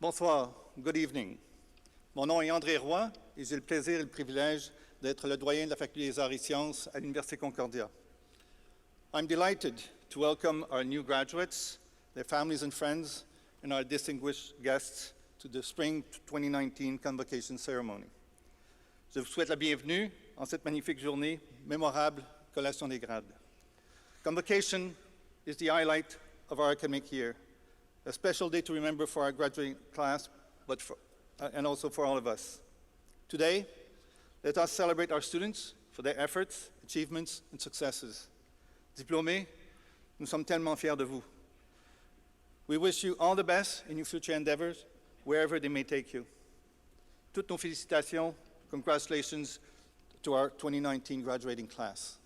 Bonsoir, good evening. Mon nom est André Roy et j'ai le plaisir et le privilège d'être le doyen de la Faculté des Arts et Sciences à l'Université Concordia. I'm delighted to welcome our new graduates, their families and friends, and our distinguished guests to the Spring 2019 Convocation ceremony. Je vous souhaite la bienvenue en cette magnifique journée mémorable, Collation des grades. Convocation is the highlight of our academic year, a special day to remember for our graduating class, and also for all of us. Today, let us celebrate our students for their efforts, achievements, and successes. Diplômés, nous sommes tellement fiers de vous. We wish you all the best in your future endeavors, wherever they may take you. Toutes nos félicitations, congratulations to our 2019 graduating class.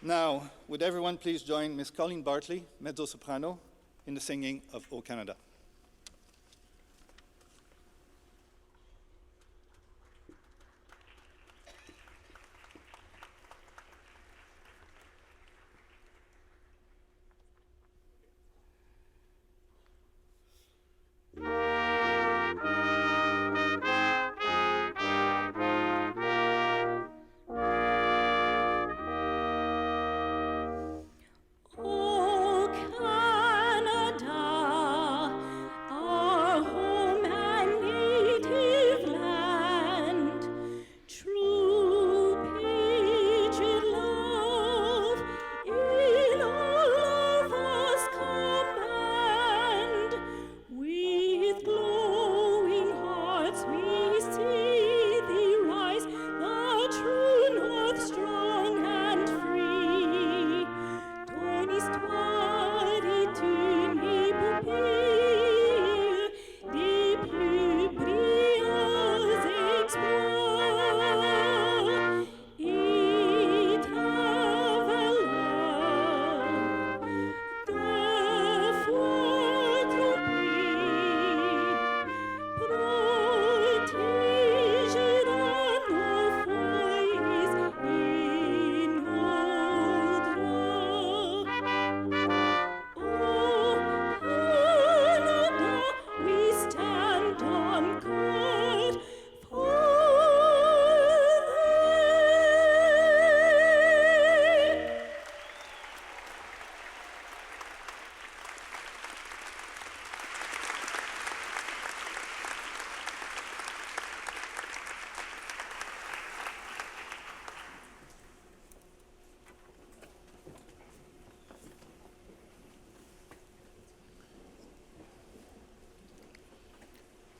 Now, would everyone please join Ms. Colleen Bartley, mezzo-soprano, in the singing of O Canada.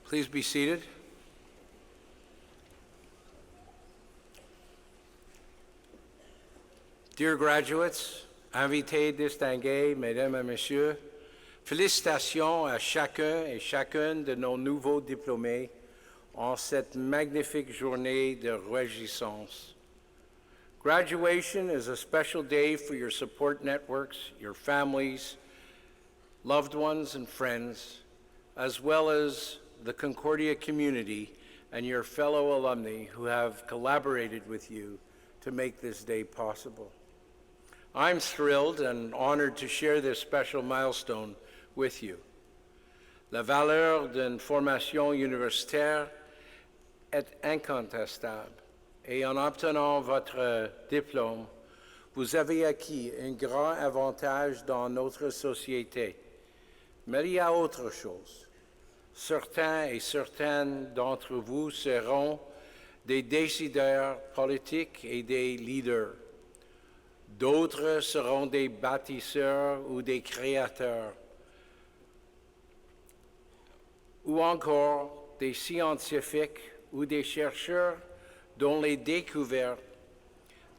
Please be seated. Dear graduates, invités distingués, mesdames et messieurs, félicitations à chacun et chacune de nos nouveaux diplômés en cette magnifique journée de réjouissance. Graduation is a special day for your support networks, your families, loved ones, and friends, as well as the Concordia community and your fellow alumni who have collaborated with you to make this day possible. I'm thrilled and honored to share this special milestone with you. La valeur d'une formation universitaire est incontestable et en obtenant votre diplôme, vous avez acquis un grand avantage dans notre société. Mais il y a autre chose. Certains et certaines d'entre vous seront des décideurs politiques et des leaders. D'autres seront des bâtisseurs ou des créateurs, ou encore des scientifiques ou des chercheurs dont les découvertes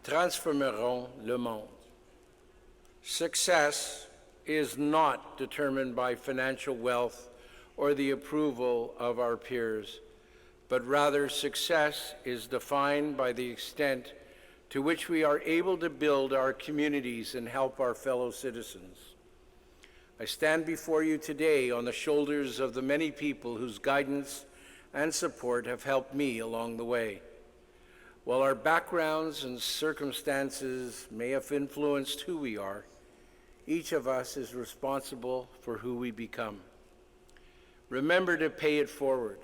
transformeront le monde. Success is not determined by financial wealth or the approval of our peers, but rather success is defined by the extent to which we are able to build our communities and help our fellow citizens. I stand before you today on the shoulders of the many people whose guidance and support have helped me along the way. While our backgrounds and circumstances may have influenced who we are, each of us is responsible for who we become. Remember to pay it forward,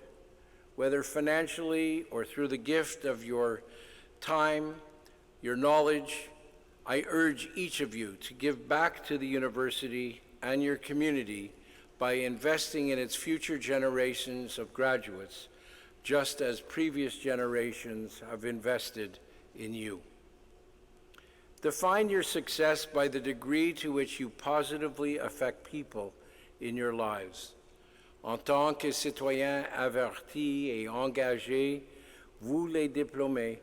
whether financially or through the gift of your time, your knowledge. I urge each of you to give back to the university and your community by investing in its future generations of graduates, just as previous generations have invested in you. Define your success by the degree to which you positively affect people in your lives. En tant que citoyens avertis et engagés, vous les diplômés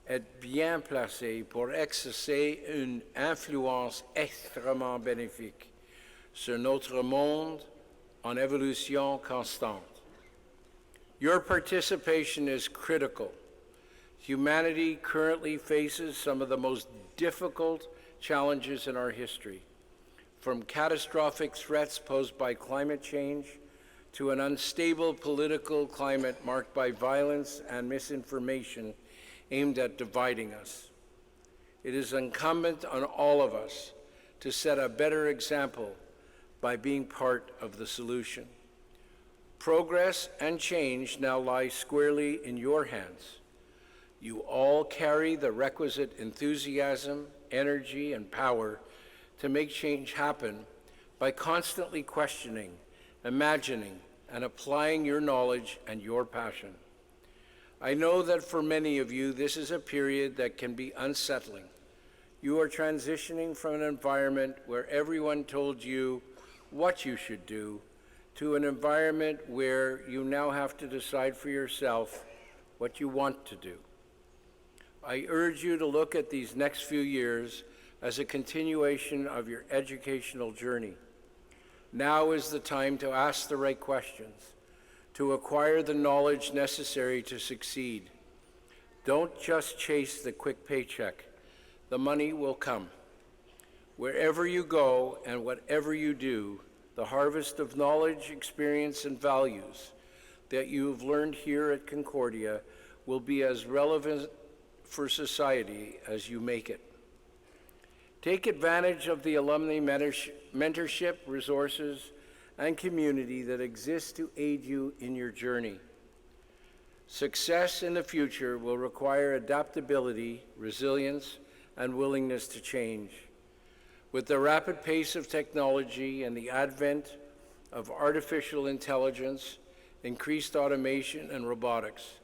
êtes bien placés pour exercer une influence extrêmement bénéfique sur notre monde en évolution constante. Your participation is critical. Humanity currently faces some of the most difficult challenges in our history, from catastrophic threats posed by climate change to an unstable political climate marked by violence and misinformation aimed at dividing us. It is incumbent on all of us to set a better example by being part of the solution. Progress and change now lie squarely in your hands. You all carry the requisite enthusiasm, energy, and power to make change happen by constantly questioning, imagining, and applying your knowledge and your passion. I know that for many of you, this is a period that can be unsettling. You are transitioning from an environment where everyone told you what you should do to an environment where you now have to decide for yourself what you want to do. I urge you to look at these next few years as a continuation of your educational journey. Now is the time to ask the right questions, to acquire the knowledge necessary to succeed. Don't just chase the quick paycheck. The money will come. Wherever you go and whatever you do, the harvest of knowledge, experience, and values that you have learned here at Concordia will be as relevant for society as you make it. Take advantage of the alumni mentorship, resources, and community that exists to aid you in your journey. Success in the future will require adaptability, resilience, and willingness to change. With the rapid pace of technology and the advent of artificial intelligence, increased automation, and robotics,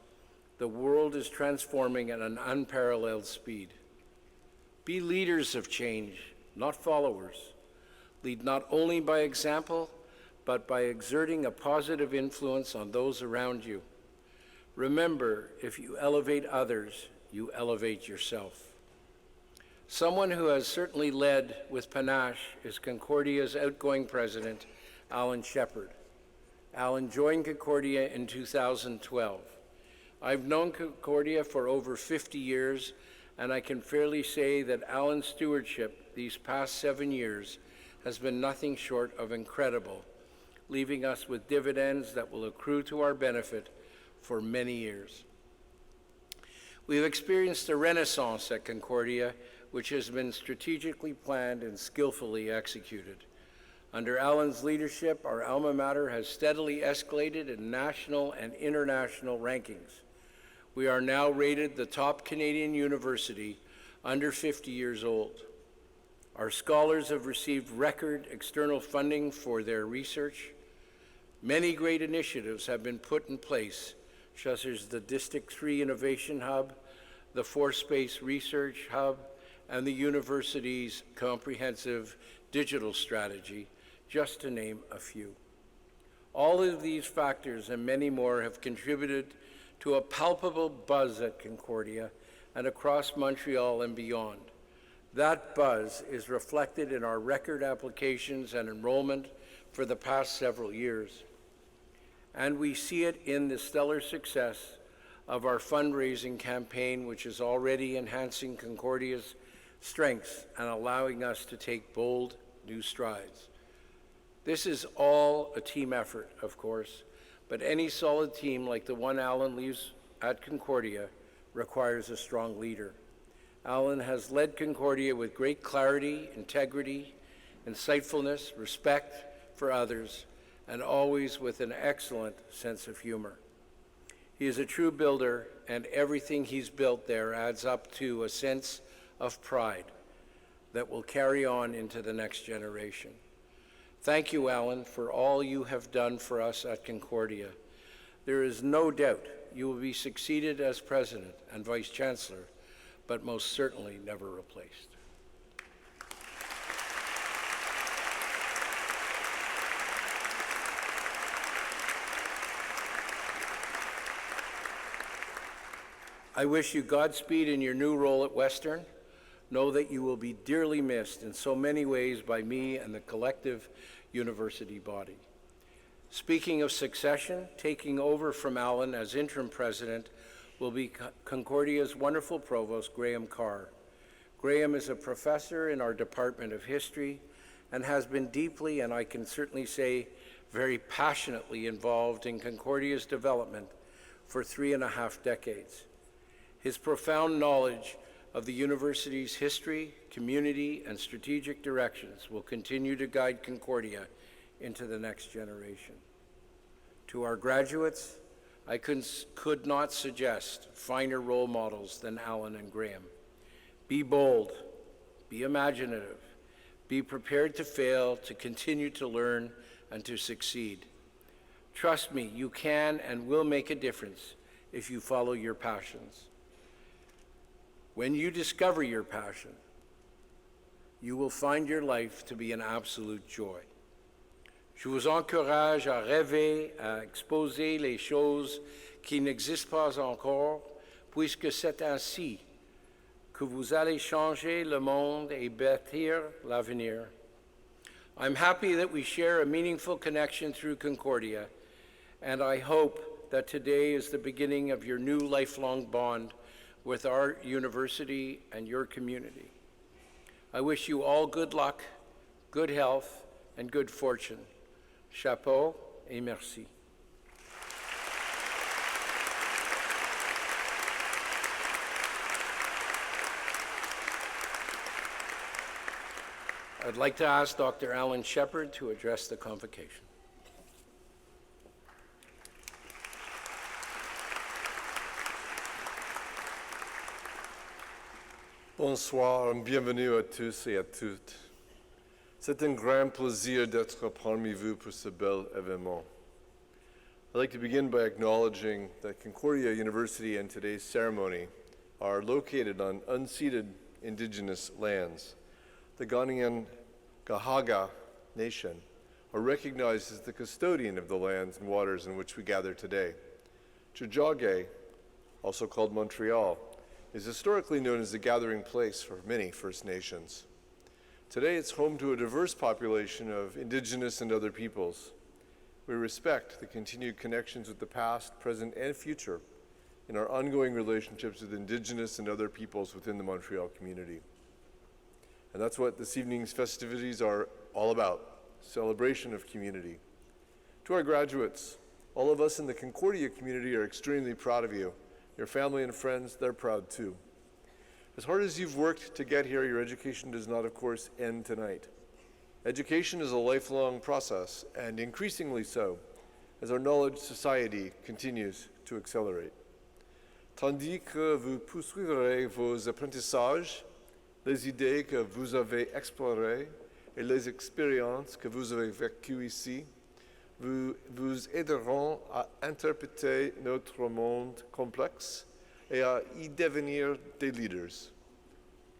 the world is transforming at an unparalleled speed. Be leaders of change, not followers. Lead not only by example, but by exerting a positive influence on those around you. Remember, if you elevate others, you elevate yourself. Someone who has certainly led with panache is Concordia's outgoing president, Alan Shepard. Alan joined Concordia in 2012. I've known Concordia for over 50 years, and I can fairly say that Alan's stewardship these past 7 years has been nothing short of incredible, leaving us with dividends that will accrue to our benefit for many years. We've experienced a renaissance at Concordia, which has been strategically planned and skillfully executed. Under Alan's leadership, our alma mater has steadily escalated in national and international rankings. We are now rated the top Canadian university under 50 years old. Our scholars have received record external funding for their research. Many great initiatives have been put in place, such as the District 3 Innovation Hub, the Force Space Research Hub, and the university's comprehensive digital strategy, just to name a few. All of these factors and many more have contributed to a palpable buzz at Concordia and across Montreal and beyond. That buzz is reflected in our record applications and enrollment for the past several years. And we see it in the stellar success of our fundraising campaign, which is already enhancing Concordia's strengths and allowing us to take bold new strides. This is all a team effort, of course, but any solid team like the one Alan leaves at Concordia requires a strong leader. Alan has led Concordia with great clarity, integrity, insightfulness, respect for others, and always with an excellent sense of humor. He is a true builder, and everything he's built there adds up to a sense of pride that will carry on into the next generation. Thank you, Alan, for all you have done for us at Concordia. There is no doubt you will be succeeded as president and vice chancellor, but most certainly never replaced. I wish you Godspeed in your new role at Western. Know that you will be dearly missed in so many ways by me and the collective university body. Speaking of succession, taking over from Alan as interim president will be Concordia's wonderful provost, Graham Carr. Graham is a professor in our Department of History and has been deeply, and I can certainly say very passionately, involved in Concordia's development for 3.5 decades. His profound knowledge of the university's history, community, and strategic directions will continue to guide Concordia into the next generation. To our graduates, I could not suggest finer role models than Alan and Graham. Be bold, be imaginative, be prepared to fail, to continue to learn, and to succeed. Trust me, you can and will make a difference if you follow your passions. When you discover your passion, you will find your life to be an absolute joy. Je vous encourage à rêver, à exposer les choses qui n'existent pas encore, puisque c'est ainsi que vous allez changer le monde et bâtir l'avenir. I'm happy that we share a meaningful connection through Concordia, and I hope that today is the beginning of your new lifelong bond with our university and your community. I wish you all good luck, good health, and good fortune. Chapeau et merci. I'd like to ask Dr. Alan Shepard to address the convocation. Bonsoir, bienvenue à tous et à toutes. C'est un grand plaisir d'être parmi vous pour ce bel événement. I'd like to begin by acknowledging that Concordia University and today's ceremony are located on unceded indigenous lands. The Ghanaian Gahaga Nation are recognized as the custodian of the lands and waters in which we gather today. Tiohtià:ke, also called Montreal, is historically known as the gathering place for many First Nations. Today, it's home to a diverse population of indigenous and other peoples. We respect the continued connections with the past, present, and future in our ongoing relationships with indigenous and other peoples within the Montreal community. And that's what this evening's festivities are all about, celebration of community. To our graduates, all of us in the Concordia community are extremely proud of you. Your family and friends, they're proud too. As hard as you've worked to get here, your education does not, of course, end tonight. Education is a lifelong process, and increasingly so, as our knowledge society continues to accelerate. Tandis que vous poursuivrez vos apprentissages, les idées que vous avez explorées et les expériences que vous avez vécues ici, vous aideront à interpréter notre monde complexe et à y devenir des leaders.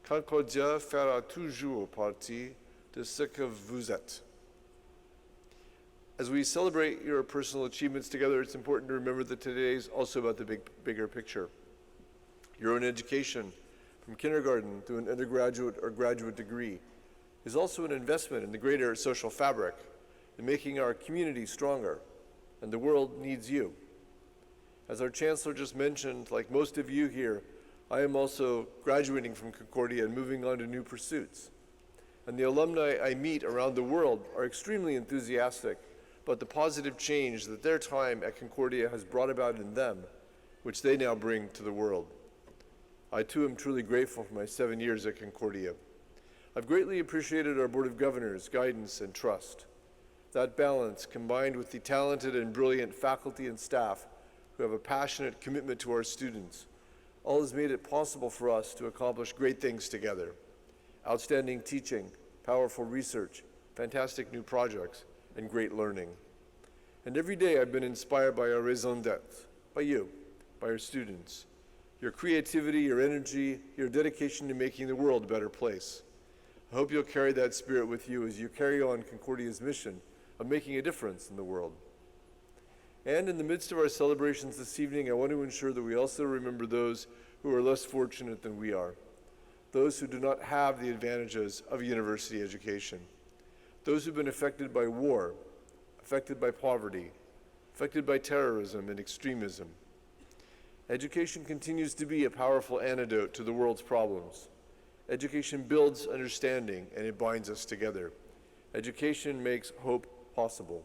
Concordia fera toujours partie de ce que vous êtes. As we celebrate your personal achievements together, it's important to remember that today is also about the bigger picture. Your own education, from kindergarten to an undergraduate or graduate degree, is also an investment in the greater social fabric, in making our community stronger, and the world needs you. As our Chancellor just mentioned, like most of you here, I am also graduating from Concordia and moving on to new pursuits. And the alumni I meet around the world are extremely enthusiastic about the positive change that their time at Concordia has brought about in them, which they now bring to the world. I too am truly grateful for my 7 years at Concordia. I've greatly appreciated our Board of Governors' guidance and trust. That balance, combined with the talented and brilliant faculty and staff who have a passionate commitment to our students, all has made it possible for us to accomplish great things together. Outstanding teaching, powerful research, fantastic new projects, and great learning. And every day I've been inspired by our raison d'etre, by you, by our students, your creativity, your energy, your dedication to making the world a better place. I hope you'll carry that spirit with you as you carry on Concordia's mission of making a difference in the world. And in the midst of our celebrations this evening, I want to ensure that we also remember those who are less fortunate than we are, those who do not have the advantages of a university education, those who've been affected by war, affected by poverty, affected by terrorism and extremism. Education continues to be a powerful antidote to the world's problems. Education builds understanding and it binds us together. Education makes hope possible.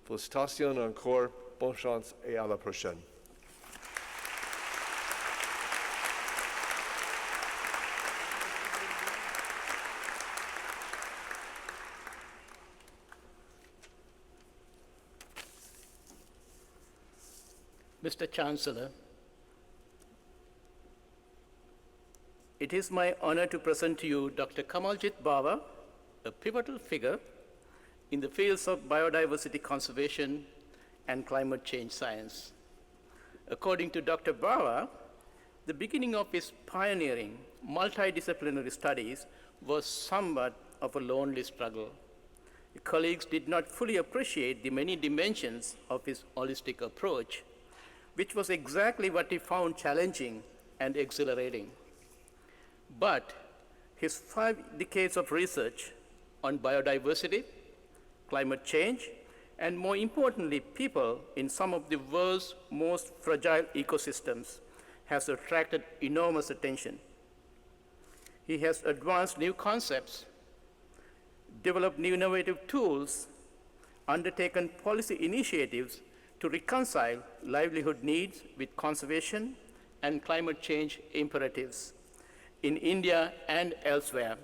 Félicitations encore, bonne chance et à la prochaine. Mr. Chancellor, it is my honor to present to you Dr. Kamaljit Bawa, a pivotal figure in the fields of biodiversity conservation and climate change science. According to Dr. Bawa, the beginning of his pioneering multidisciplinary studies was somewhat of a lonely struggle. The colleagues did not fully appreciate the many dimensions of his holistic approach, which was exactly what he found challenging and exhilarating. But his 5 decades of research on biodiversity, climate change, and more importantly, people in some of the world's most fragile ecosystems has attracted enormous attention. He has advanced new concepts, developed new innovative tools, undertaken policy initiatives to reconcile livelihood needs with conservation and climate change imperatives in India and elsewhere.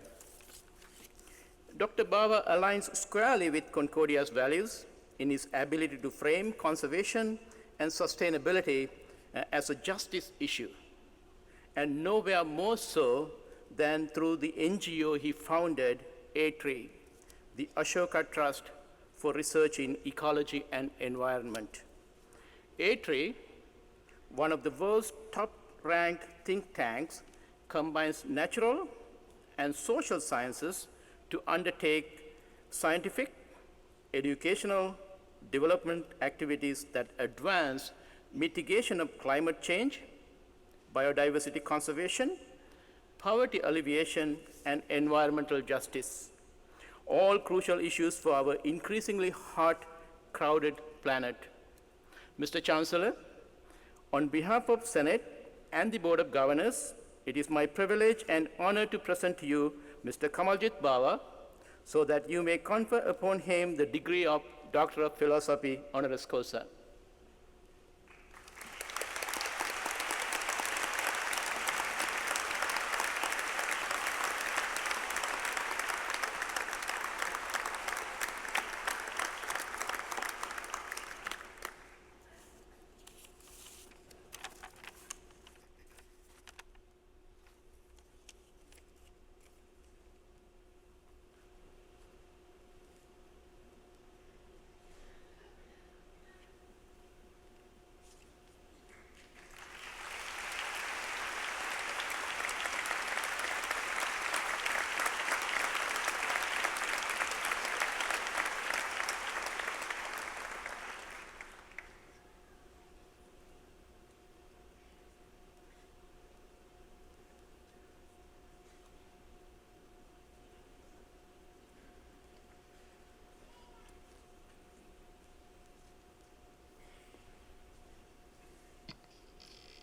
Dr. Bawa aligns squarely with Concordia's values in his ability to frame conservation and sustainability as a justice issue, and nowhere more so than through the NGO he founded, A-Tree, the Ashoka Trust for Research in Ecology and Environment. A-Tree, one of the world's top-ranked think tanks, combines natural and social sciences to undertake scientific, educational, development activities that advance mitigation of climate change, biodiversity conservation, poverty alleviation, and environmental justice, all crucial issues for our increasingly hot, crowded planet. Mr. Chancellor, on behalf of Senate and the Board of Governors, it is my privilege and honor to present to you Mr. Kamaljit Bawa, so that you may confer upon him the degree of Doctor of Philosophy honoris causa.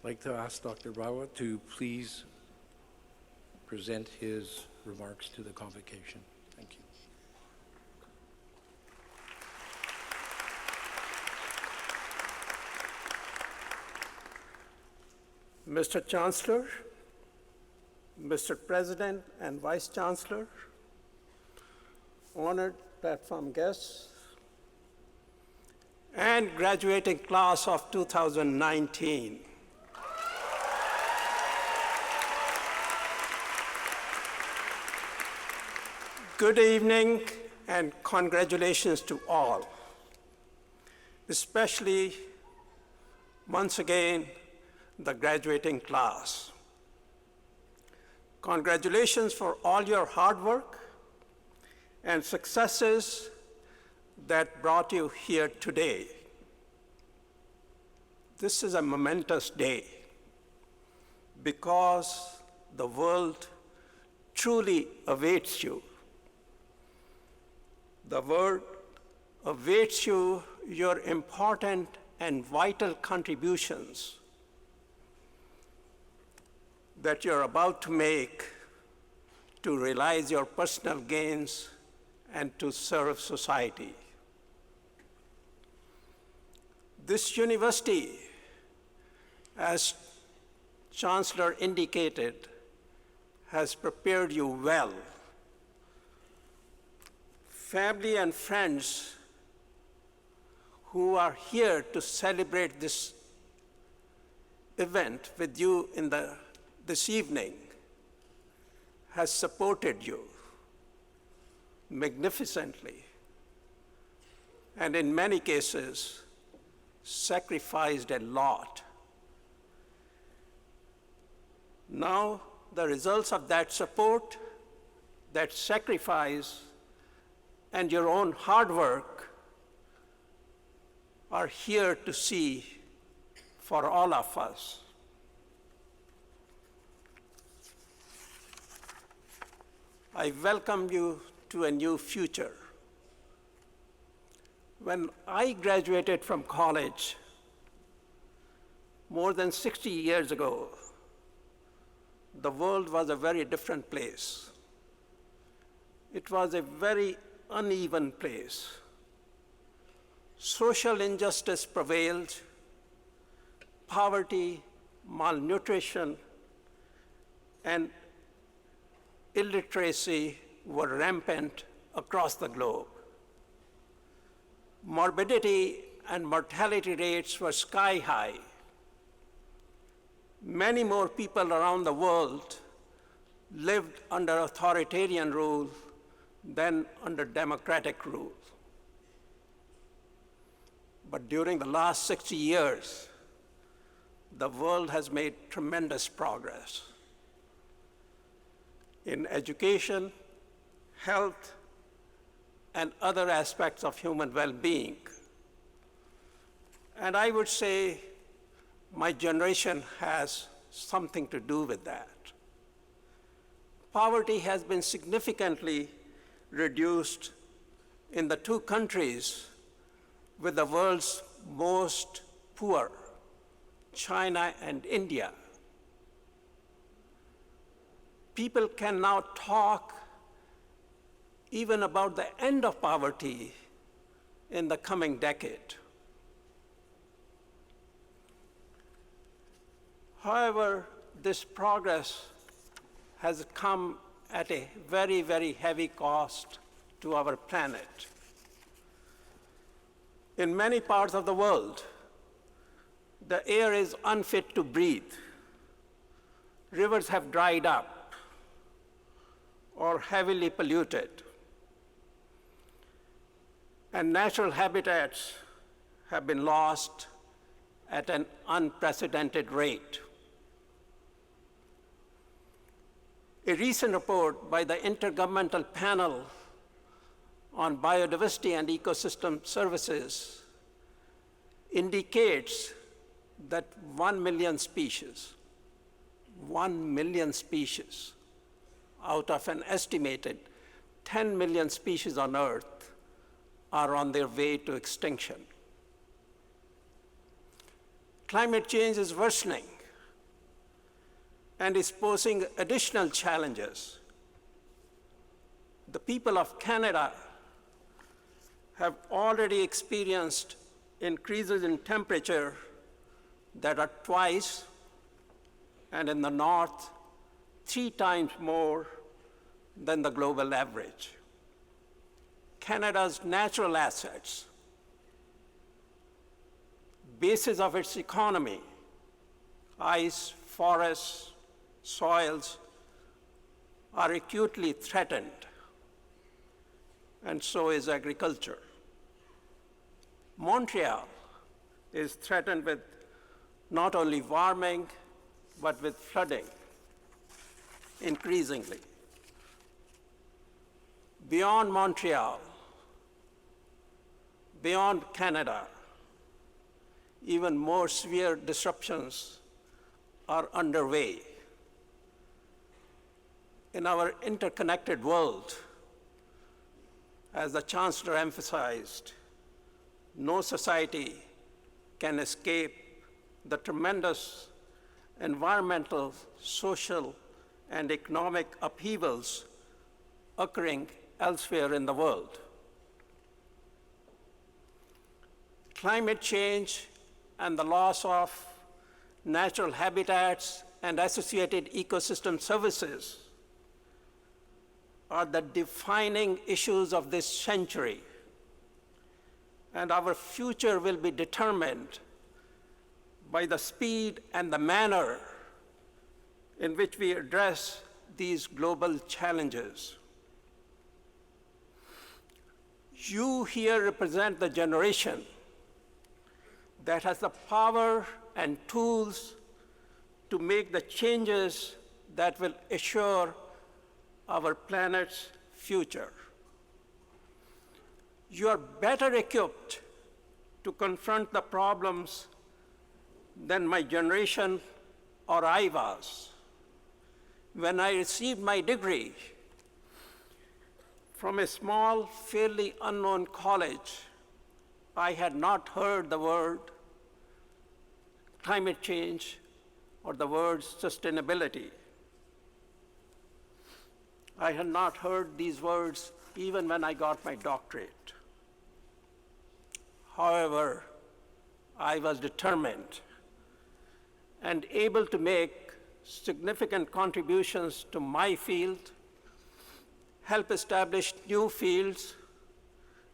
I'd like to ask Dr. Bawa to please present his remarks to the convocation. Thank you. Mr. Chancellor, Mr. President and Vice Chancellor, honored platform guests, and graduating class of 2019. Good evening and congratulations to all, especially once again the graduating class. Congratulations for all your hard work and successes that brought you here today. This is a momentous day because the world truly awaits you. The world awaits you, your important and vital contributions that you're about to make to realize your personal gains and to serve society. This university, as Chancellor indicated, has prepared you well. Family and friends who are here to celebrate this event with you this evening has supported you magnificently, and in many cases, sacrificed a lot. Now, the results of that support, that sacrifice, and your own hard work are here to see for all of us. I welcome you to a new future. When I graduated from college more than 60 years ago, the world was a very different place. It was a very uneven place. Social injustice prevailed, poverty, malnutrition, and illiteracy were rampant across the globe. Morbidity and mortality rates were sky high. Many more people around the world lived under authoritarian rule than under democratic rule. But during the last 60 years, the world has made tremendous progress in education, health, and other aspects of human well-being. And I would say my generation has something to do with that. Poverty has been significantly reduced in the two countries with the world's most poor, China and India. People can now talk even about the end of poverty in the coming decade. However, this progress has come at a very, very heavy cost to our planet. In many parts of the world, the air is unfit to breathe. Rivers have dried up or heavily polluted. And natural habitats have been lost at an unprecedented rate. A recent report by the Intergovernmental Panel on Biodiversity and Ecosystem Services indicates that 1 million species out of an estimated 10 million species on Earth are on their way to extinction. Climate change is worsening and is posing additional challenges. The people of Canada have already experienced increases in temperature that are twice, and in the north, 3 times more than the global average. Canada's natural assets, basis of its economy, ice, forests, soils, are acutely threatened, and so is agriculture. Montreal is threatened with not only warming, but with flooding increasingly. Beyond Montreal, beyond Canada, even more severe disruptions are underway. In our interconnected world, as the Chancellor emphasized, no society can escape the tremendous environmental, social, and economic upheavals occurring elsewhere in the world. Climate change and the loss of natural habitats and associated ecosystem services are the defining issues of this century, and our future will be determined by the speed and the manner in which we address these global challenges. You here represent the generation that has the power and tools to make the changes that will assure our planet's future. You are better equipped to confront the problems than my generation or I was. When I received my degree from a small, fairly unknown college, I had not heard the word climate change or the word sustainability. I had not heard these words even when I got my doctorate. However, I was determined and able to make significant contributions to my field, help establish new fields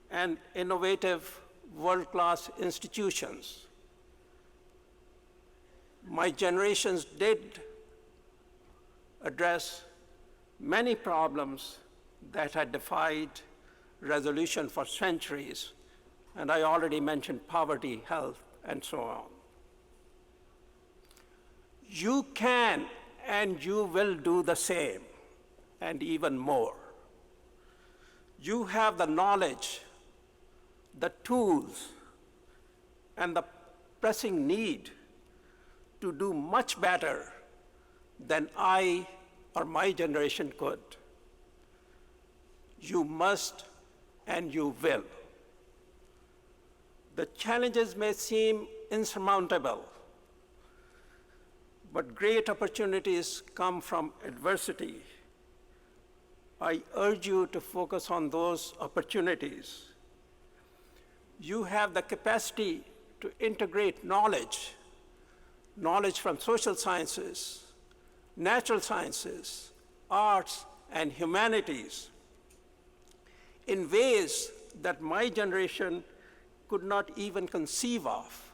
and innovative world-class institutions. My generations did address many problems that had defied resolution for centuries, and I already mentioned poverty, health, and so on. You can and you will do the same, and even more. You have the knowledge, the tools, and the pressing need to do much better than I or my generation could. You must and you will. The challenges may seem insurmountable, but great opportunities come from adversity. I urge you to focus on those opportunities. You have the capacity to integrate knowledge from social sciences, natural sciences, arts, and humanities in ways that my generation could not even conceive of.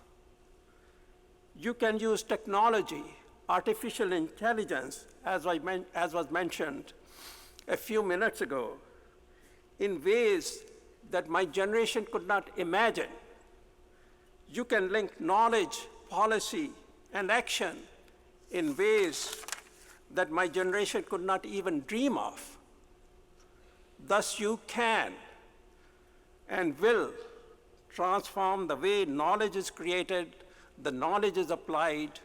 You can use technology, artificial intelligence, as was mentioned a few minutes ago, in ways that my generation could not imagine. You can link knowledge, policy, and action in ways that my generation could not even dream of. Thus, you can and will transform the way knowledge is created, the knowledge is applied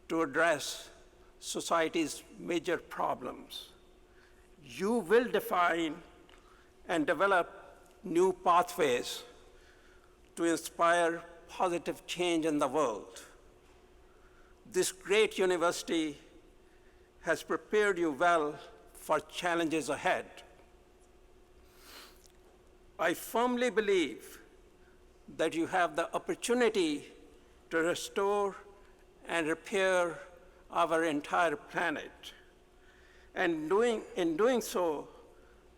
to address society's major problems. You will define and develop new pathways to inspire positive change in the world. This great university has prepared you well for challenges ahead. I firmly believe that you have the opportunity to restore and repair our entire planet. And in doing so,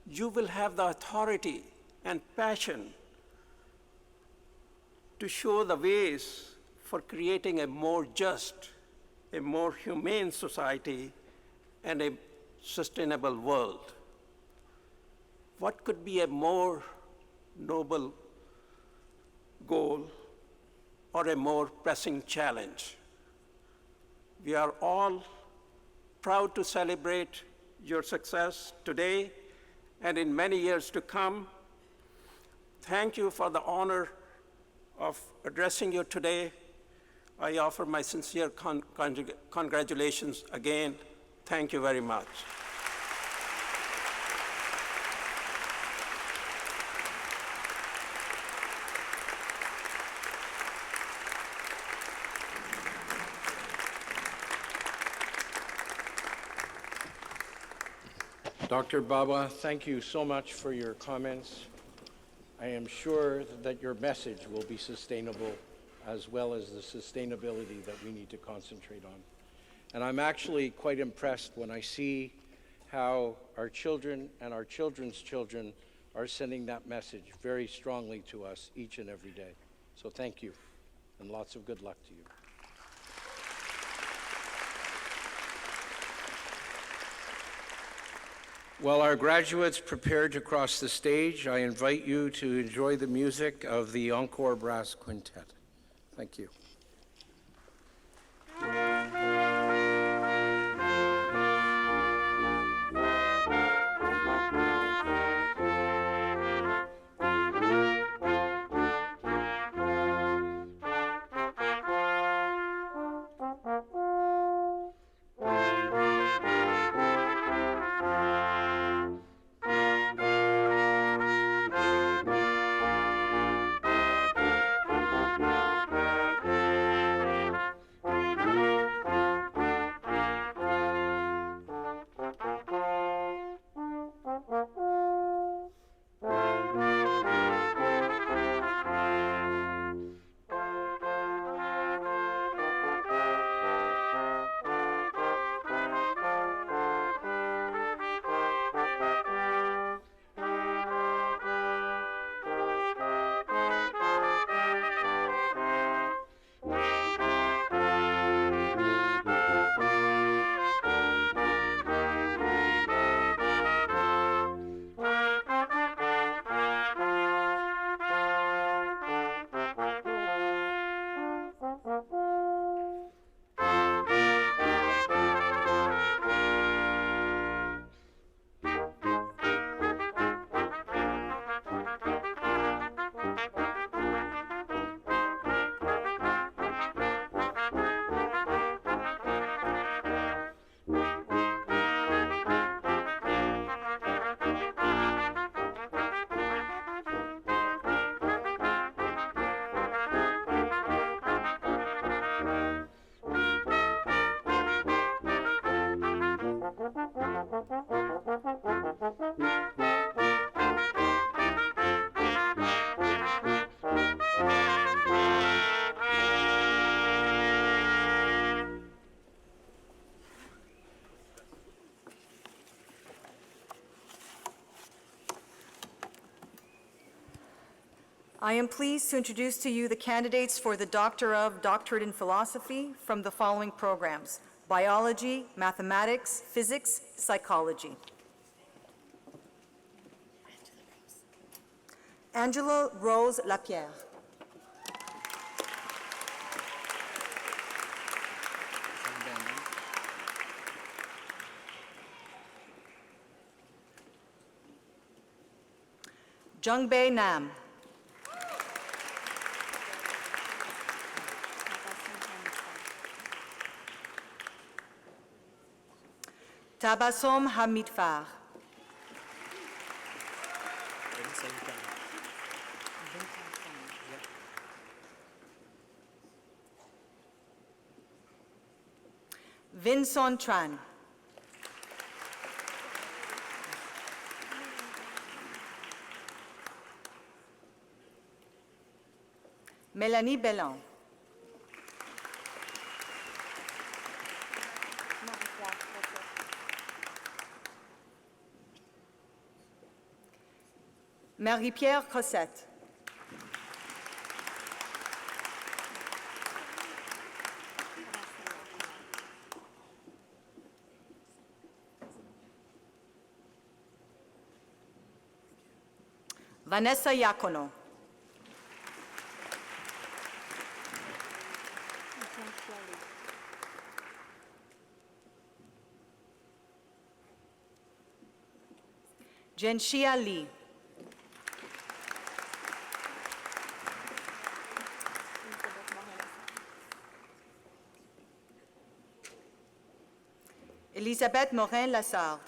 you will have the authority and passion to show the ways for creating a more just, a more humane society, and a sustainable world. What could be a more noble goal or a more pressing challenge? We are all proud to celebrate your success today and in many years to come. Thank you for the honor of addressing you today. I offer my sincere congratulations again. Thank you very much. Dr. Baba, thank you so much for your comments. I am sure that your message will be sustainable as well as the sustainability that we need to concentrate on. And I'm actually quite impressed when I see how our children and our children's children are sending that message very strongly to us each and every day. So thank you, and lots of good luck to you. While our graduates prepare to cross the stage, I invite you to enjoy the music of the Encore Brass Quintet. Thank you. I am pleased to introduce to you the candidates for the Doctorate in Philosophy from the following programs: Biology, Mathematics, Physics, Psychology. Angela Rose Lapierre. Jungbei Nam. Tabassom Hamidfar. Vincent Tran. Mélanie Belland. Marie-Pierre Cossette. Vanessa Iacono. Jenshia Lee. Elisabeth Morin-Lassard.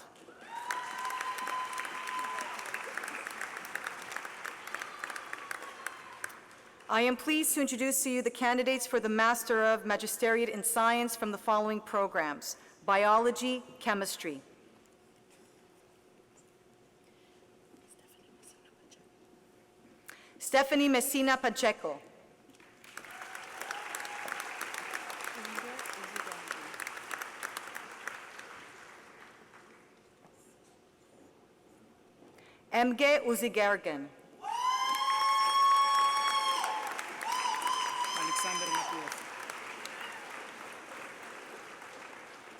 I am pleased to introduce to you the candidates for the Master of Magisteriate in Science from the following programs: Biology, Chemistry. Stephanie Messina Pacheco. Emge Uzigergen.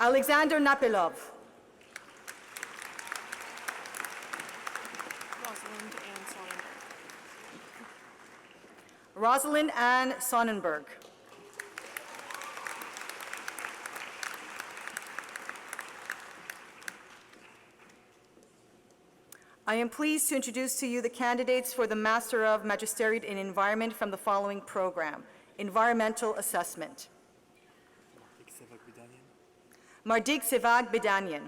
Alexander Napilov. Rosalind Ann Sonnenberg. I am pleased to introduce to you the candidates for the Master of Magisteriate in Environment from the following program: Environmental Assessment. Mardik Sevag Bidanian.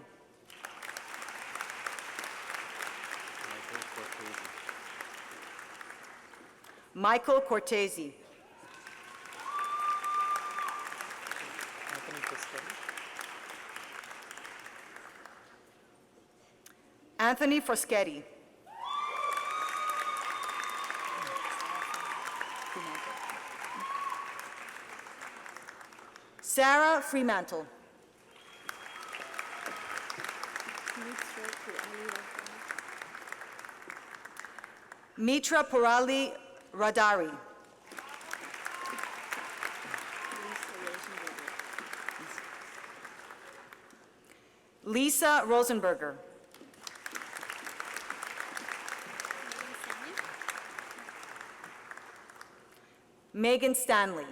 Michael Cortese. Anthony Foschetti. Sarah Fremantle. Mitra Purali Radari. Lisa Rosenberger. Megan Stanley.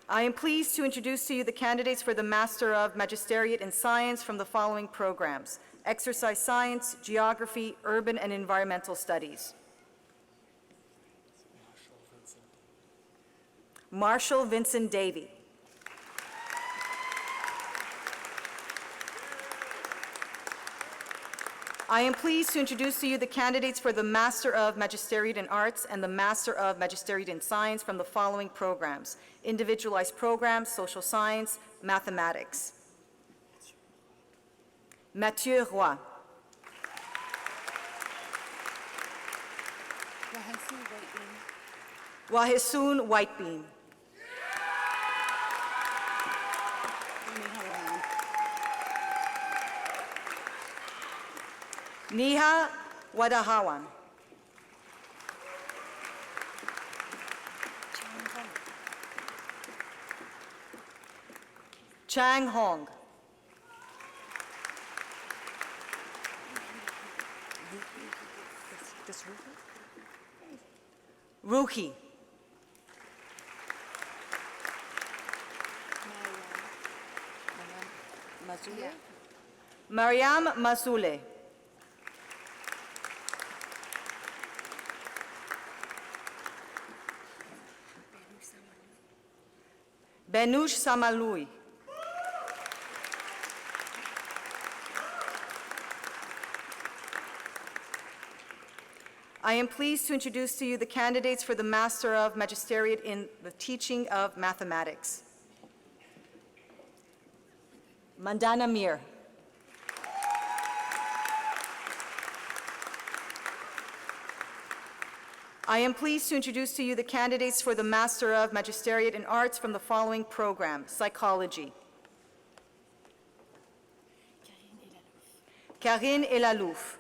I am pleased to introduce to you the candidates for the Master of Magisteriate in Science from the following programs: Exercise Science, Geography, Urban and Environmental Studies. Marshall Vincent Davey. I am pleased to introduce to you the candidates for the Master of Magisteriate in Arts and the Master of Magisteriate in Science from the following programs: Individualized Programs, Social Science, Mathematics. Mathieu Roy. Wahisoon Whitebeam. Niha Wadahawan. Chang Hong. Ruhi. Mariam Masule. Benush Samalui. I am pleased to introduce to you the candidates for the Master of Magisteriate in the Teaching of Mathematics. Mandana Mir. I am pleased to introduce to you the candidates for the Master of Magisteriate in Arts from the following program: Psychology. Karine Elalouf.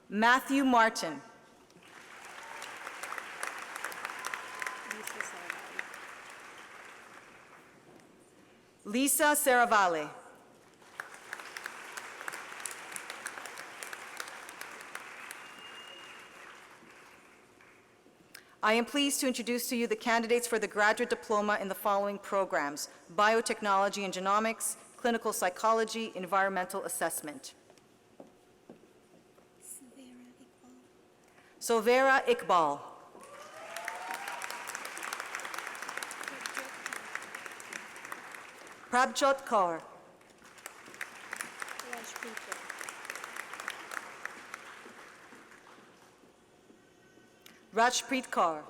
Matthew Martin. Lisa Saravale. I am pleased to introduce to you the candidates for the graduate diploma in the following programs: biotechnology and genomics, clinical psychology, environmental assessment. Sovera Iqbal. Prabjot Kaur. Rajpreet Kaur.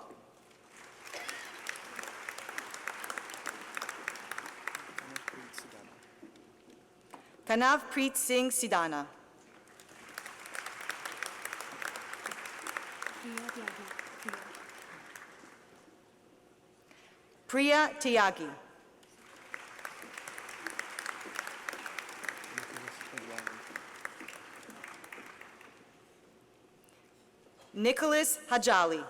Kanavpreet Singh Sidana. Priya Tyagi. Nicholas Hajali.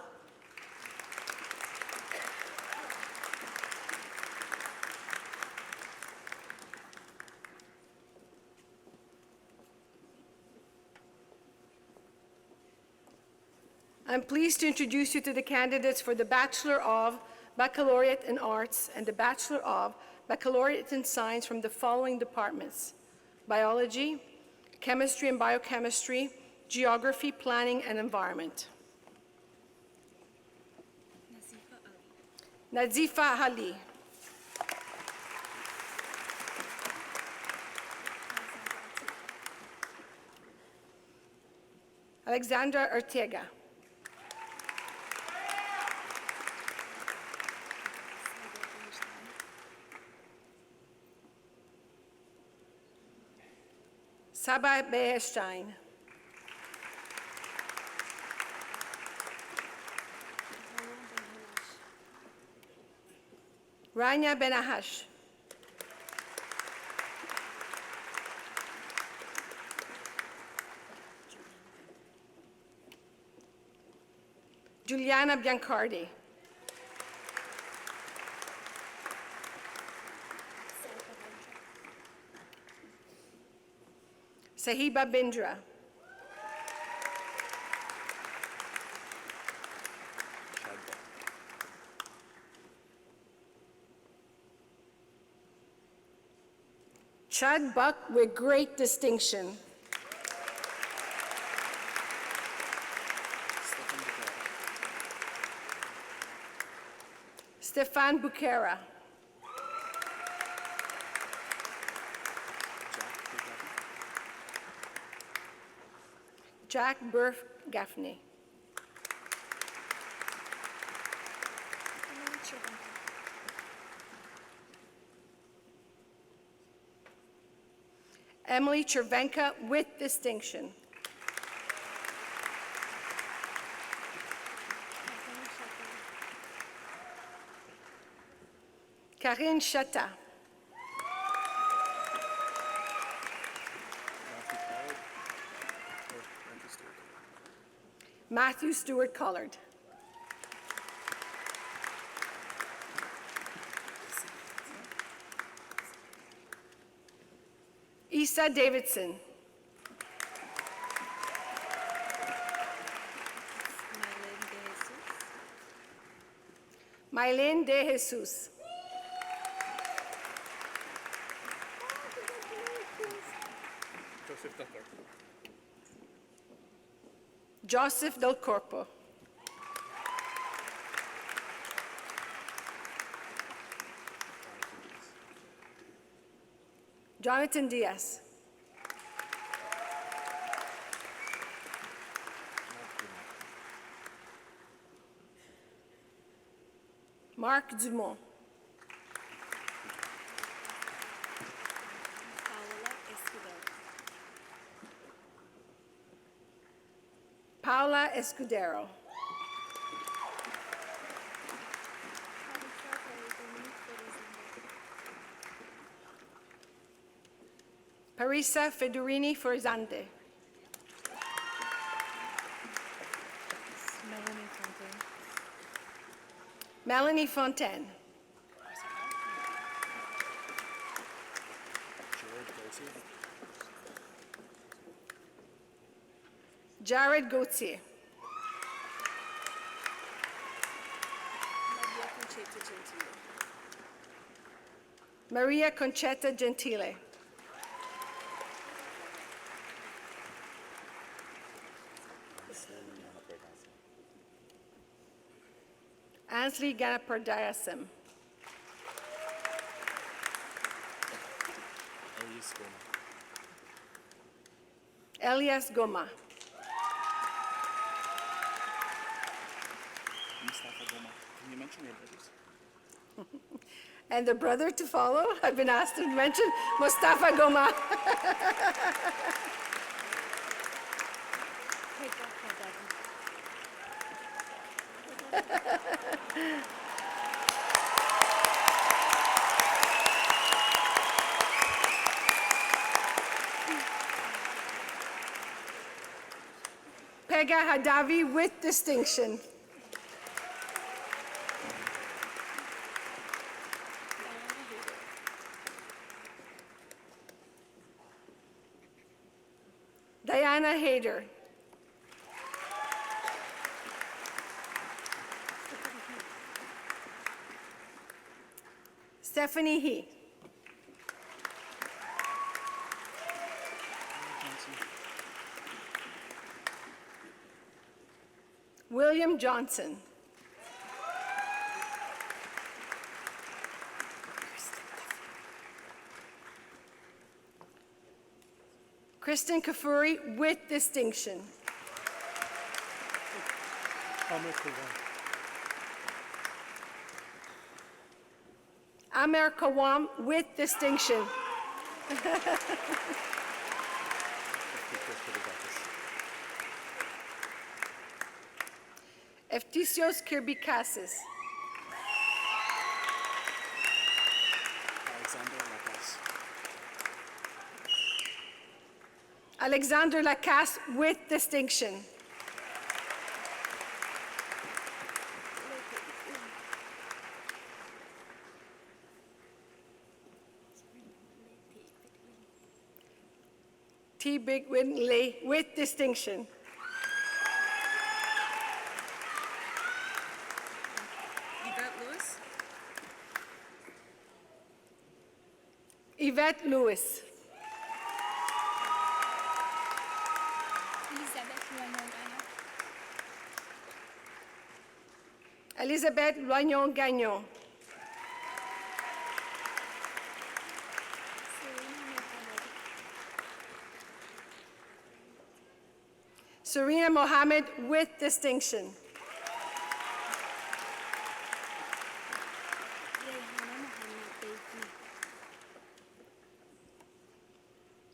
I'm pleased to introduce you to the candidates for the Bachelor of Baccalaureate in Arts and the Bachelor of Baccalaureate in Science from the following departments: Biology, Chemistry and Biochemistry, Geography, Planning, and Environment. Nazifa Ali. Alexandra Ortega. Sabah Behestein. Rania Benahash. Juliana Biancardi. Sahiba Bindra. Chad Buck with great distinction. Stefan Buchera. Jack Burf Gaffney. Emily Chervenka with distinction. Karine Chata. Matthew Stewart Collard. Issa Davidson. Mylene De Jesus. Joseph Del Corpo. Jonathan Diaz. Marc Dumont. Paula Escudero. Parisa Fedorini Forzante. Melanie Fontaine. Jared Gauthier. Maria Concetta Gentile. Ansley Ganapardayasam. Elias Goma. Can you mention your brothers? And the brother to follow, I've been asked to mention Mustafa Goma. Pega Hadavi with distinction. Diana Hayder. Stephanie He. William Johnson. Kristen Kafuri with distinction. Amer Kawam with distinction. Eftisios Kirbikasis. Alexander Lacasse with distinction. T. Big Winley with distinction. Yvette Lewis. Elizabeth Loignon Gagnon. Serena Mohammed with distinction.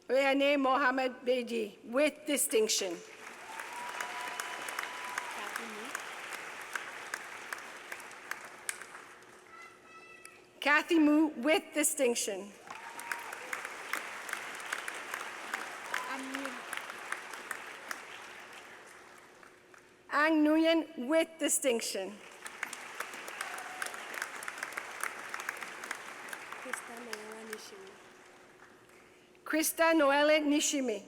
Rayane Mohammed Beji with distinction. Kathy Mu with distinction. Ang Nguyen with distinction. Krista Noelle Nishimi.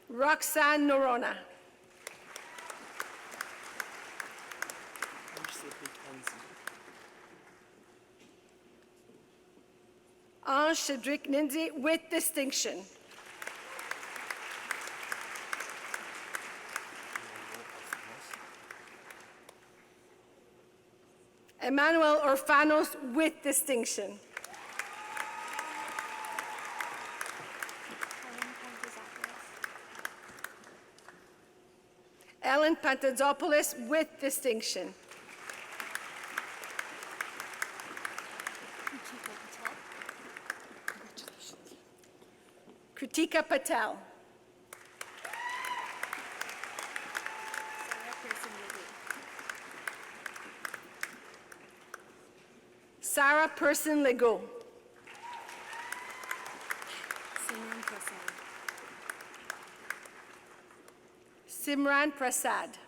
Roxanne Norona. Ange Cedric Ninzi with distinction. Emmanuel Orfanos with distinction. Ellen Pantazopoulos with distinction. Kritika Patel. Sarah Person Legault. Simran Prasad.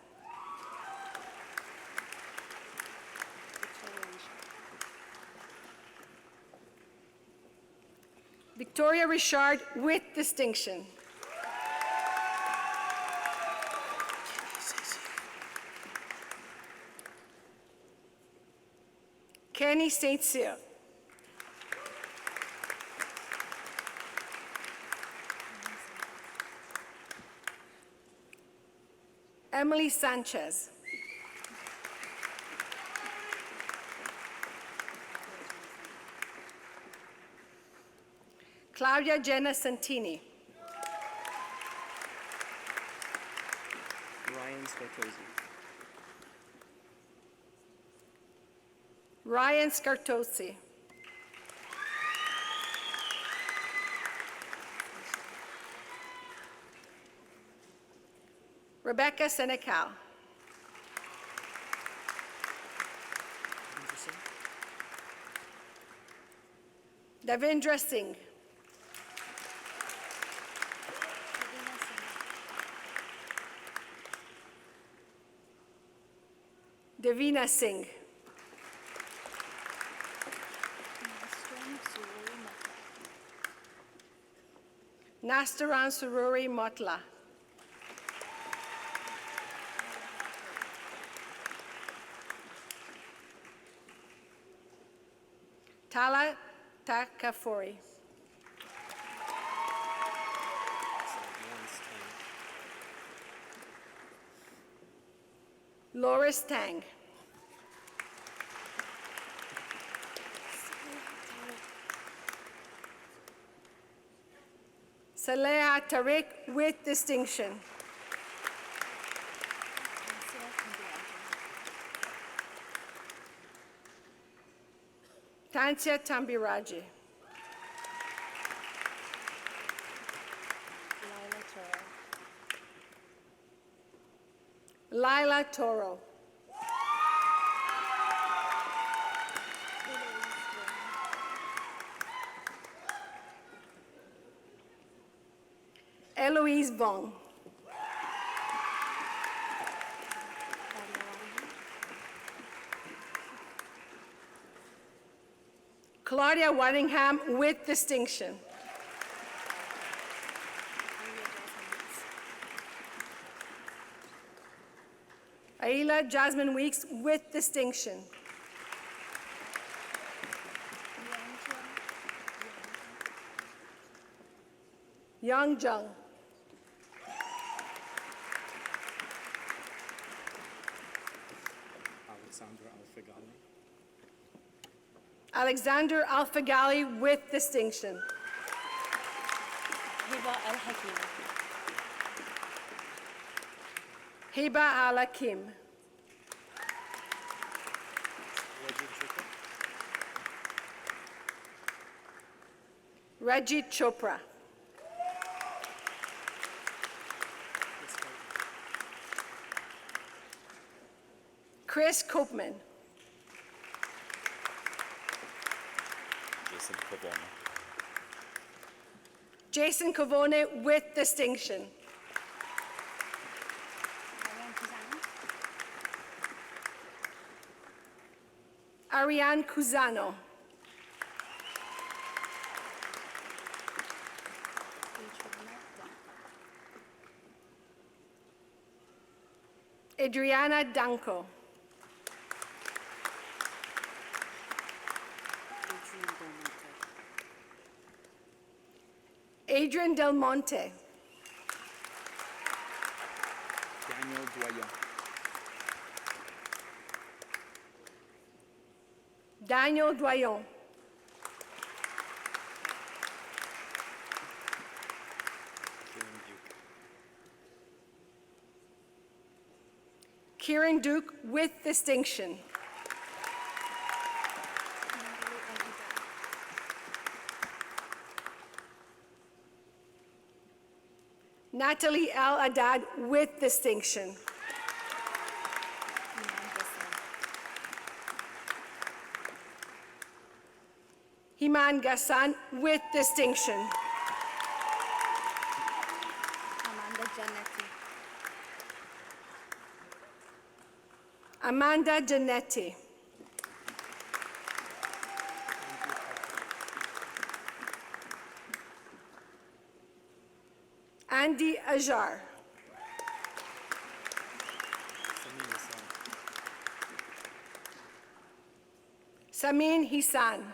Victoria Richard with distinction. Kenny St. Cyr. Emily Sanchez. Claudia Jenna Santini. Ryan Scartosi. Ryan Scartosi. Rebecca Senecal. Davindra Singh. Davina Singh. Nastaran Sururi Motla. Tala Takafori. Loris Tang. Saleha Tariq with distinction. Tansya Tambiraji. Lila Toro. Eloise Vong. Claudia Waddingham with distinction. Aila Jasmine Weeks with distinction. Yang Jung. Alexander Alfagali with distinction. Hiba Al-Hakim. Hiba Al-Hakim. Reggie Chopra. Chris Koopman. Jason Cavone with distinction. Ariane Cusano. Adriana Danko. Adrian Del Monte. Daniel Doyon. Daniel Doyon. Kieran Duke with distinction. Natalie Al Haddad with distinction. Himan Gassan with distinction. Amanda Janetti. Andy Ajar. Samin Hisan.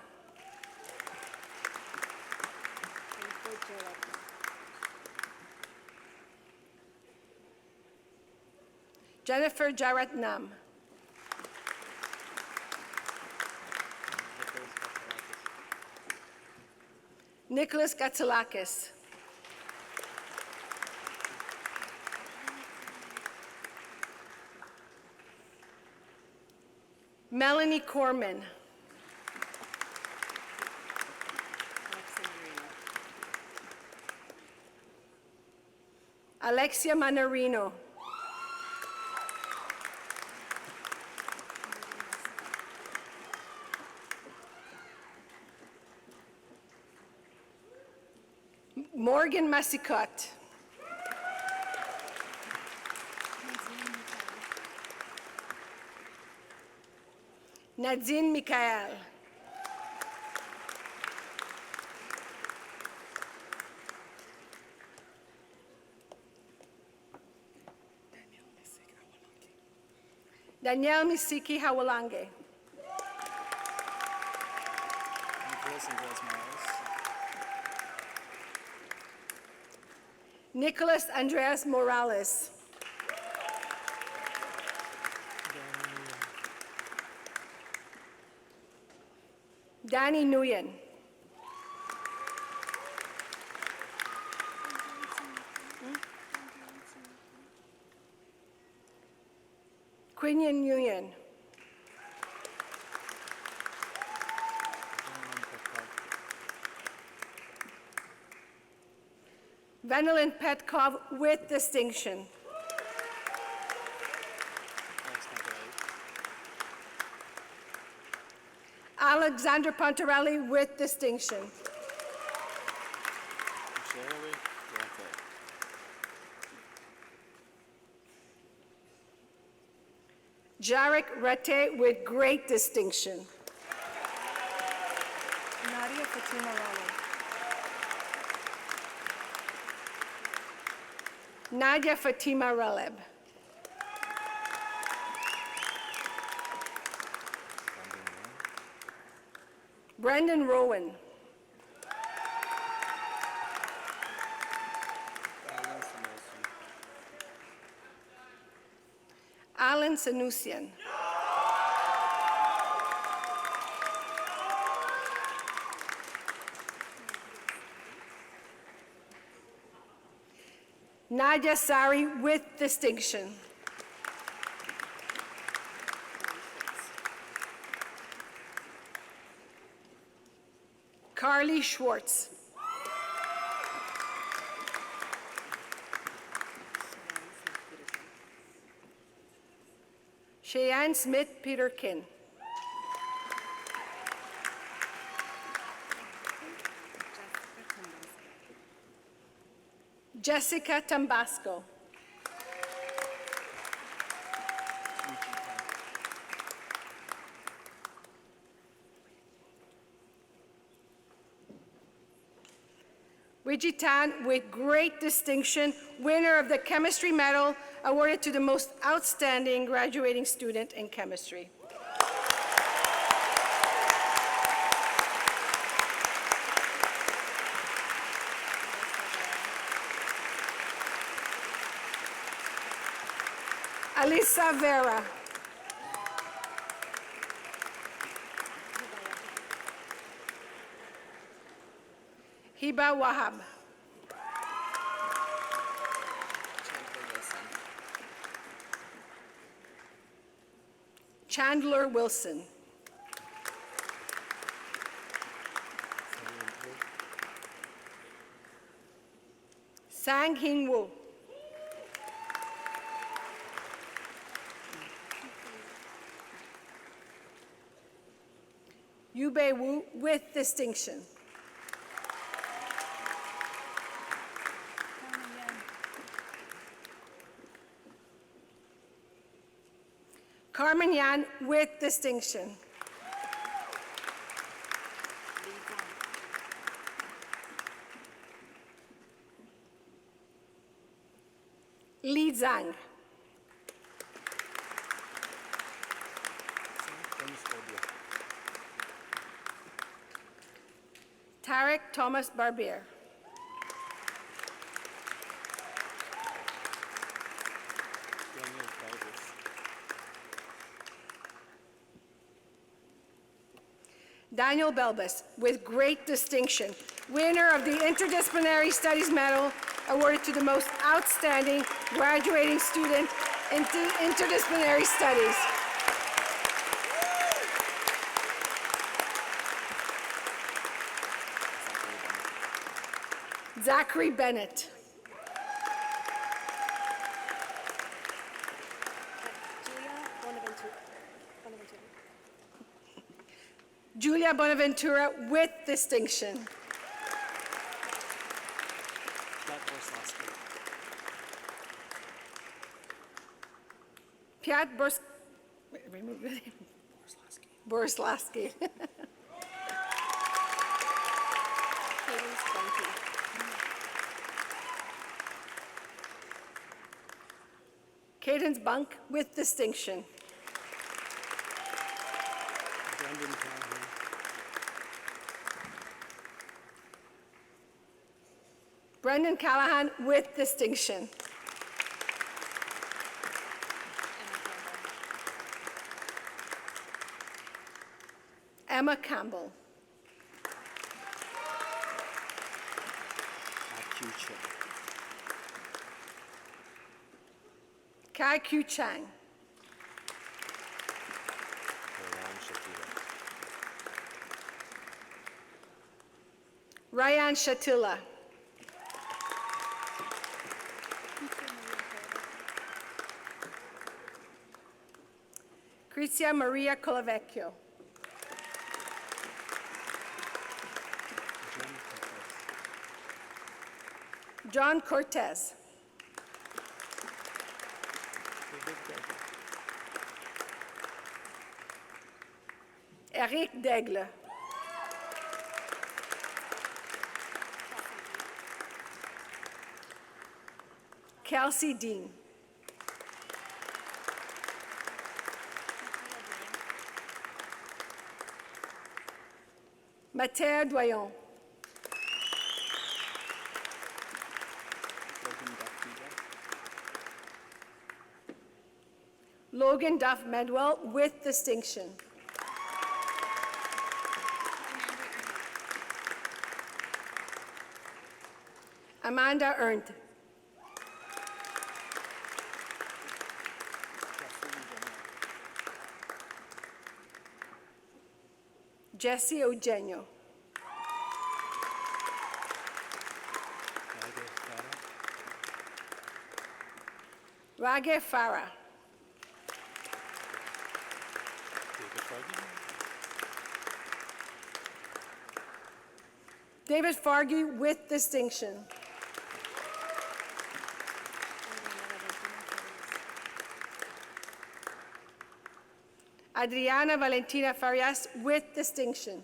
Jennifer Jaratnam. Nicholas Gatsalakis. Melanie Corman. Alexia Manarino. Morgan Massicotte. Nadine Mikael. Danielle Misiki Hawalange. Nicholas Andreas Morales. Danny Nguyen. Quinian Nguyen. Vanilin Petkov with distinction. Alexander Pontarelli with distinction. Jarek Rete with great distinction. Nadia Fatima Raleigh. Nadia Fatima Raleb. Brendan Rowan. Alan Sanusian. Nadia Sari with distinction. Carly Schwartz. Cheyenne Smith Peterkin. Jessica Tambasco. Wijitan with great distinction, winner of the chemistry medal awarded to the most outstanding graduating student in chemistry. Alisa Vera. Hiba Wahab. Chandler Wilson. Sang Hing Woo. Yubei Wu with distinction. Carmen Yan with distinction. Li Zhang. Tarek Thomas Barbier. Daniel Belbas, with great distinction, winner of the Interdisciplinary Studies Medal, awarded to the most outstanding graduating student in interdisciplinary studies. Zachary Bennett. Julia Bonaventura with distinction. Piat Borslaski. Cadence Bunk with distinction. Brendan Callahan with distinction. Emma Campbell. Kai Q Chang. Ryan Shatila. Crizia Maria Colavecchio. John Cortez. Eric Daigle. Kelsey Dean. Mathilde Doyon. Logan Duff Medwell with distinction. Amanda Ernst. Jesse Eugenio. Rage Farah. David Fargy with distinction. Adriana Valentina Farias with distinction.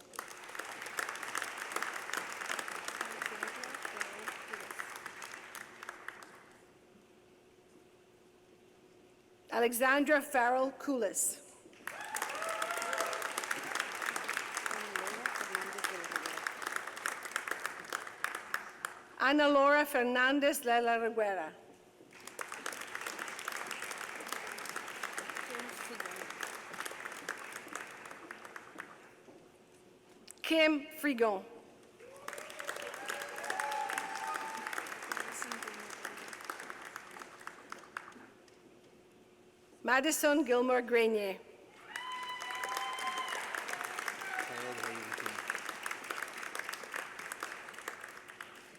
Alexandra Farrell Coulis. Ana Laura Fernandez Lela Reguera. Kim Frigon. Madison Gilmore Grenier.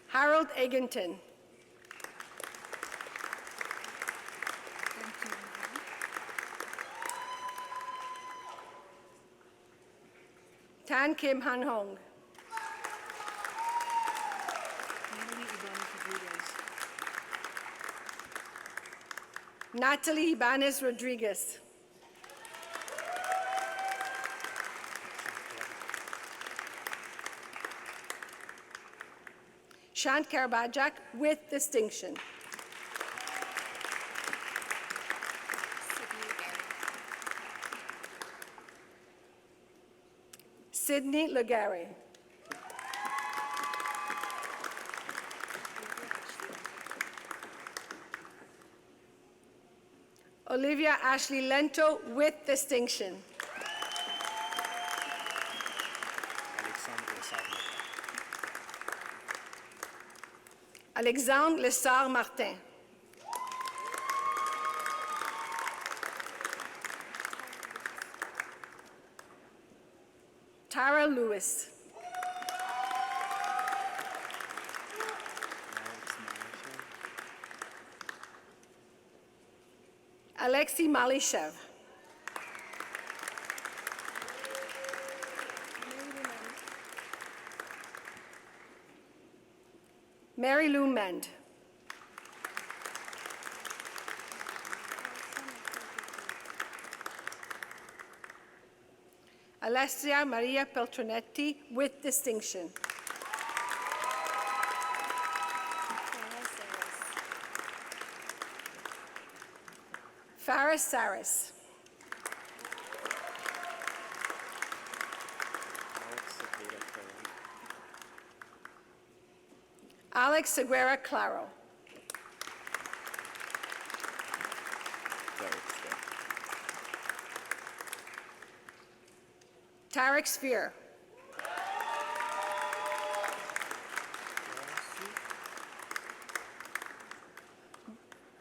Harold Eganton. Tan Kim Han Hong. Natalie Ibanez Rodriguez. Shant Karabajak with distinction. Sydney Legare. Olivia Ashley Lento with distinction. Alexandre Lessard Martin. Tara Lewis. Alexei Malishev. Mary Lou Mend. Alessia Maria Peltronetti with distinction. Faris Saris. Alex Seguera Claro. Tarek Sphere.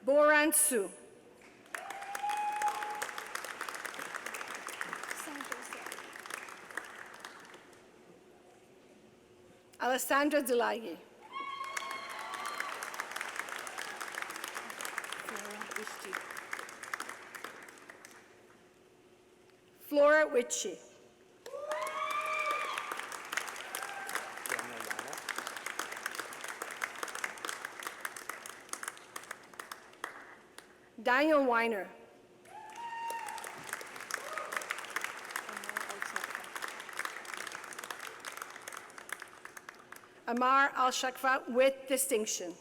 Boran Su. Alessandra Delaghi. Flora Witchy. Daniel Weiner. Amar Al-Shakfa with distinction.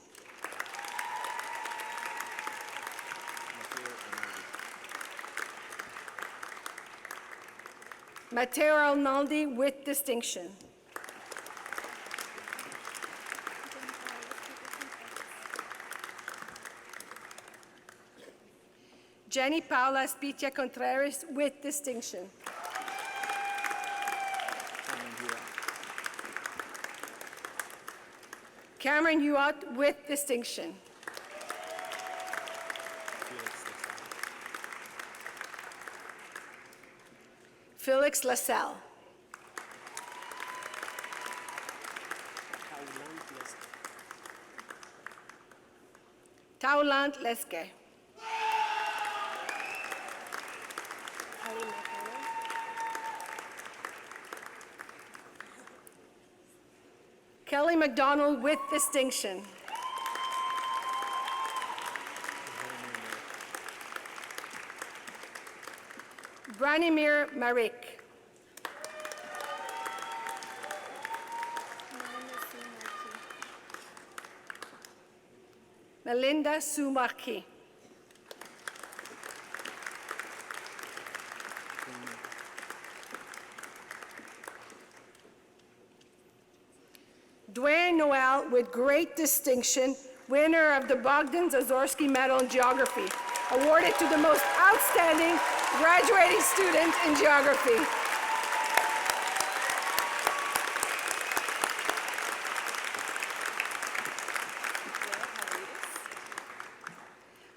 Matteo Arnaldi with distinction. Jenny Paula Spitia Contreras with distinction. Cameron Huot with distinction. Felix LaSalle. Taulant Leske. Kelly McDonald with distinction. Branimir Marik. Melinda Sumarki. Dwayne Noel with great distinction, winner of the Bogdan Zazorsky Medal in Geography, awarded to the most outstanding graduating student in geography.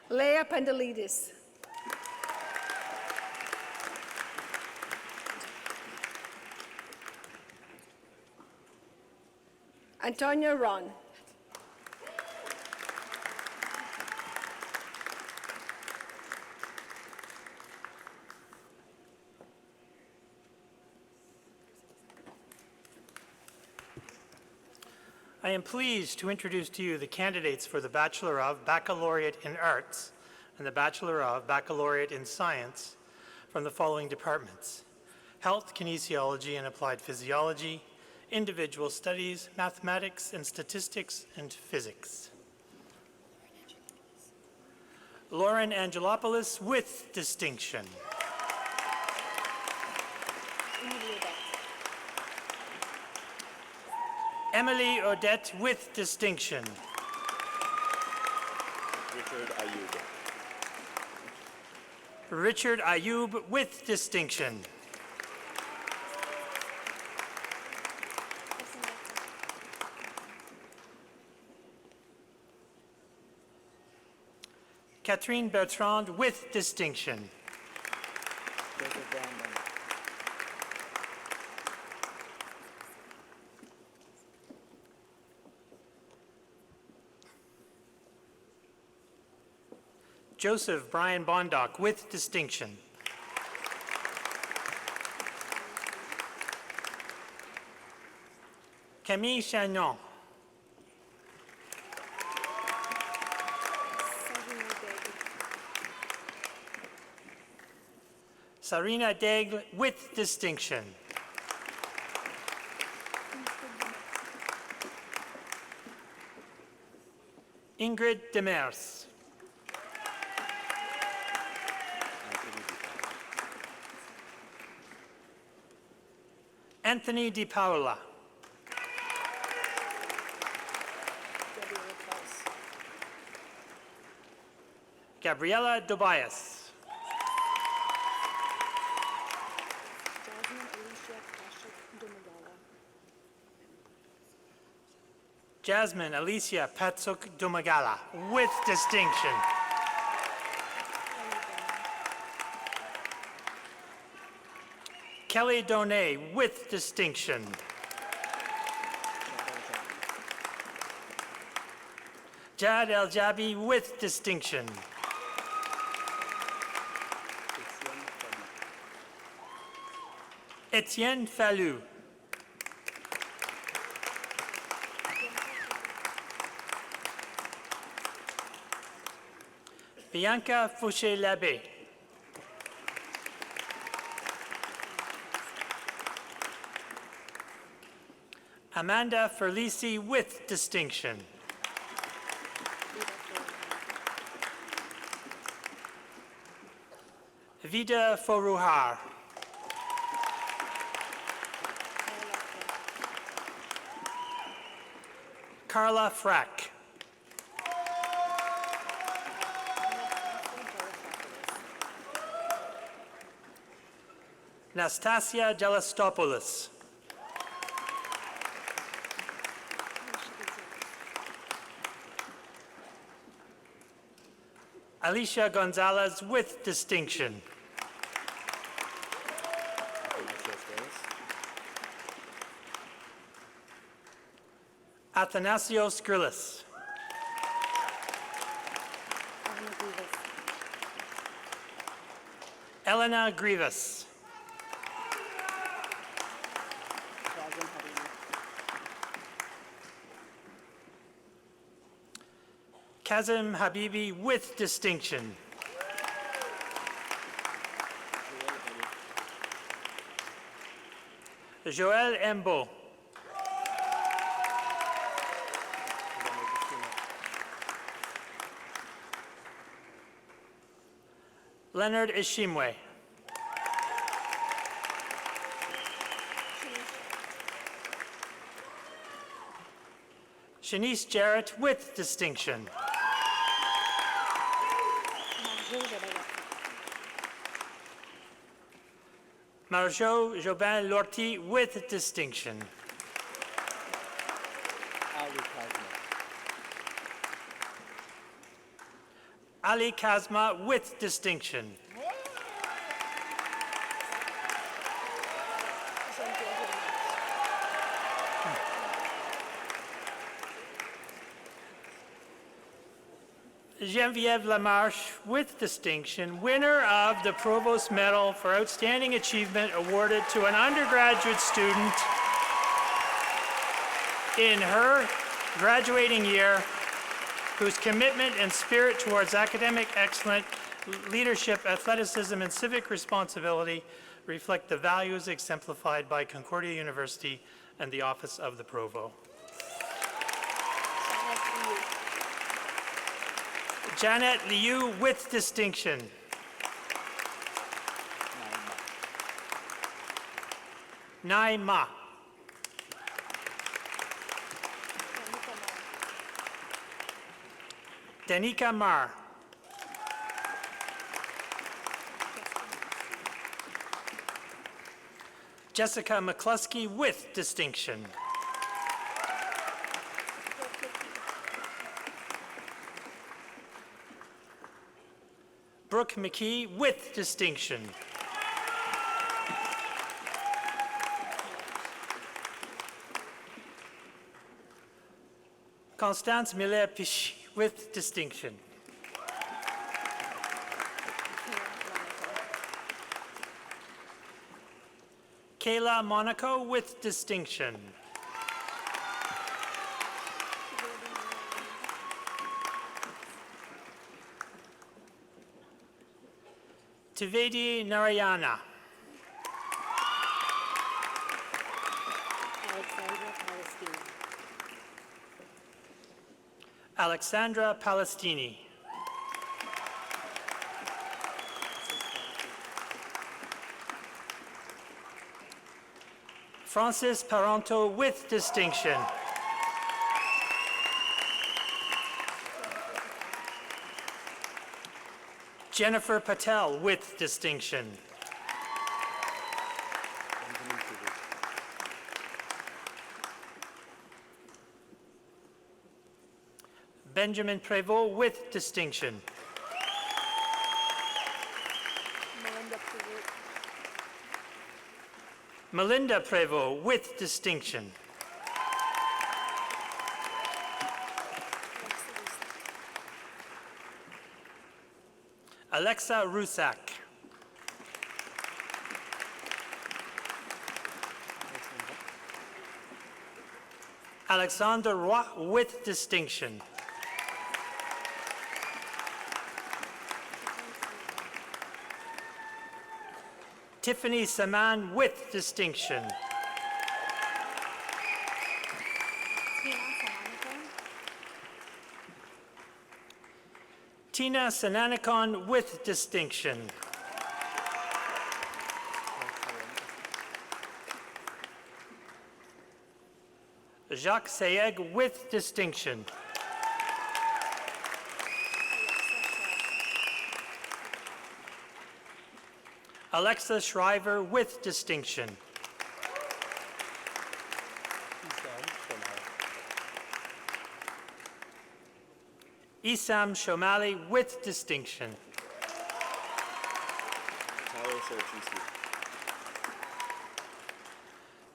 Leah Pandalidis. Antonia Ron. I am pleased to introduce to you the candidates for the Bachelor of Baccalaureate in Arts and the Bachelor of Baccalaureate in Science from the following departments: Health, Kinesiology and Applied Physiology, Individual Studies, Mathematics and Statistics, and Physics. Lauren Angelopoulos with distinction. Emily Odette with distinction. Richard Ayub. Richard Ayub with distinction. Catherine Bertrand with distinction. Joseph Brian Bondoc with distinction. Camille Chagnon. Sarina Daigle with distinction. Ingrid Demers. Anthony Di Paola. Gabriela Dobias. Jasmine Alicia Patsuk Dumagala with distinction. Kelly Donay with distinction. Jad El Jabi with distinction. Etienne Fallu. Bianca Fouché-Labbé. Amanda Ferlisi with distinction. Vida Foruhar. Carla Frack. Nastasia Gelastopoulos. Alicia Gonzalez with distinction. Athanasio Skrillis. Elena Grivas. Kazim Habibi with distinction. Joël Embo. Leonard Ishimwe. Shanice Jarrett with distinction. Marjo Jobin Lorty with distinction. Ali Kazma with distinction. Geneviève Lamarche with distinction, winner of the Provost Medal for Outstanding Achievement awarded to an undergraduate student in her graduating year whose commitment and spirit towards academic excellence, leadership, athleticism, and civic responsibility reflect the values exemplified by Concordia University and the Office of the Provost. Janet Liu with distinction. Nai Ma. Danica Mar. Jessica McCluskey with distinction. Brooke McKee with distinction. Constance Miller-Piche with distinction. Kayla Monaco with distinction. Tivedi Narayana. Alexandra Palestini. Francis Paronto with distinction. Jennifer Patel with distinction. Benjamin Prévost with distinction. Melinda Prévost with distinction. Alexa Rusak. Alexander Roy with distinction. Tiffany Saman with distinction. Tina Sananikon with distinction. Jacques Sayeg with distinction. Alexa Shriver with distinction. Isam Shomali with distinction.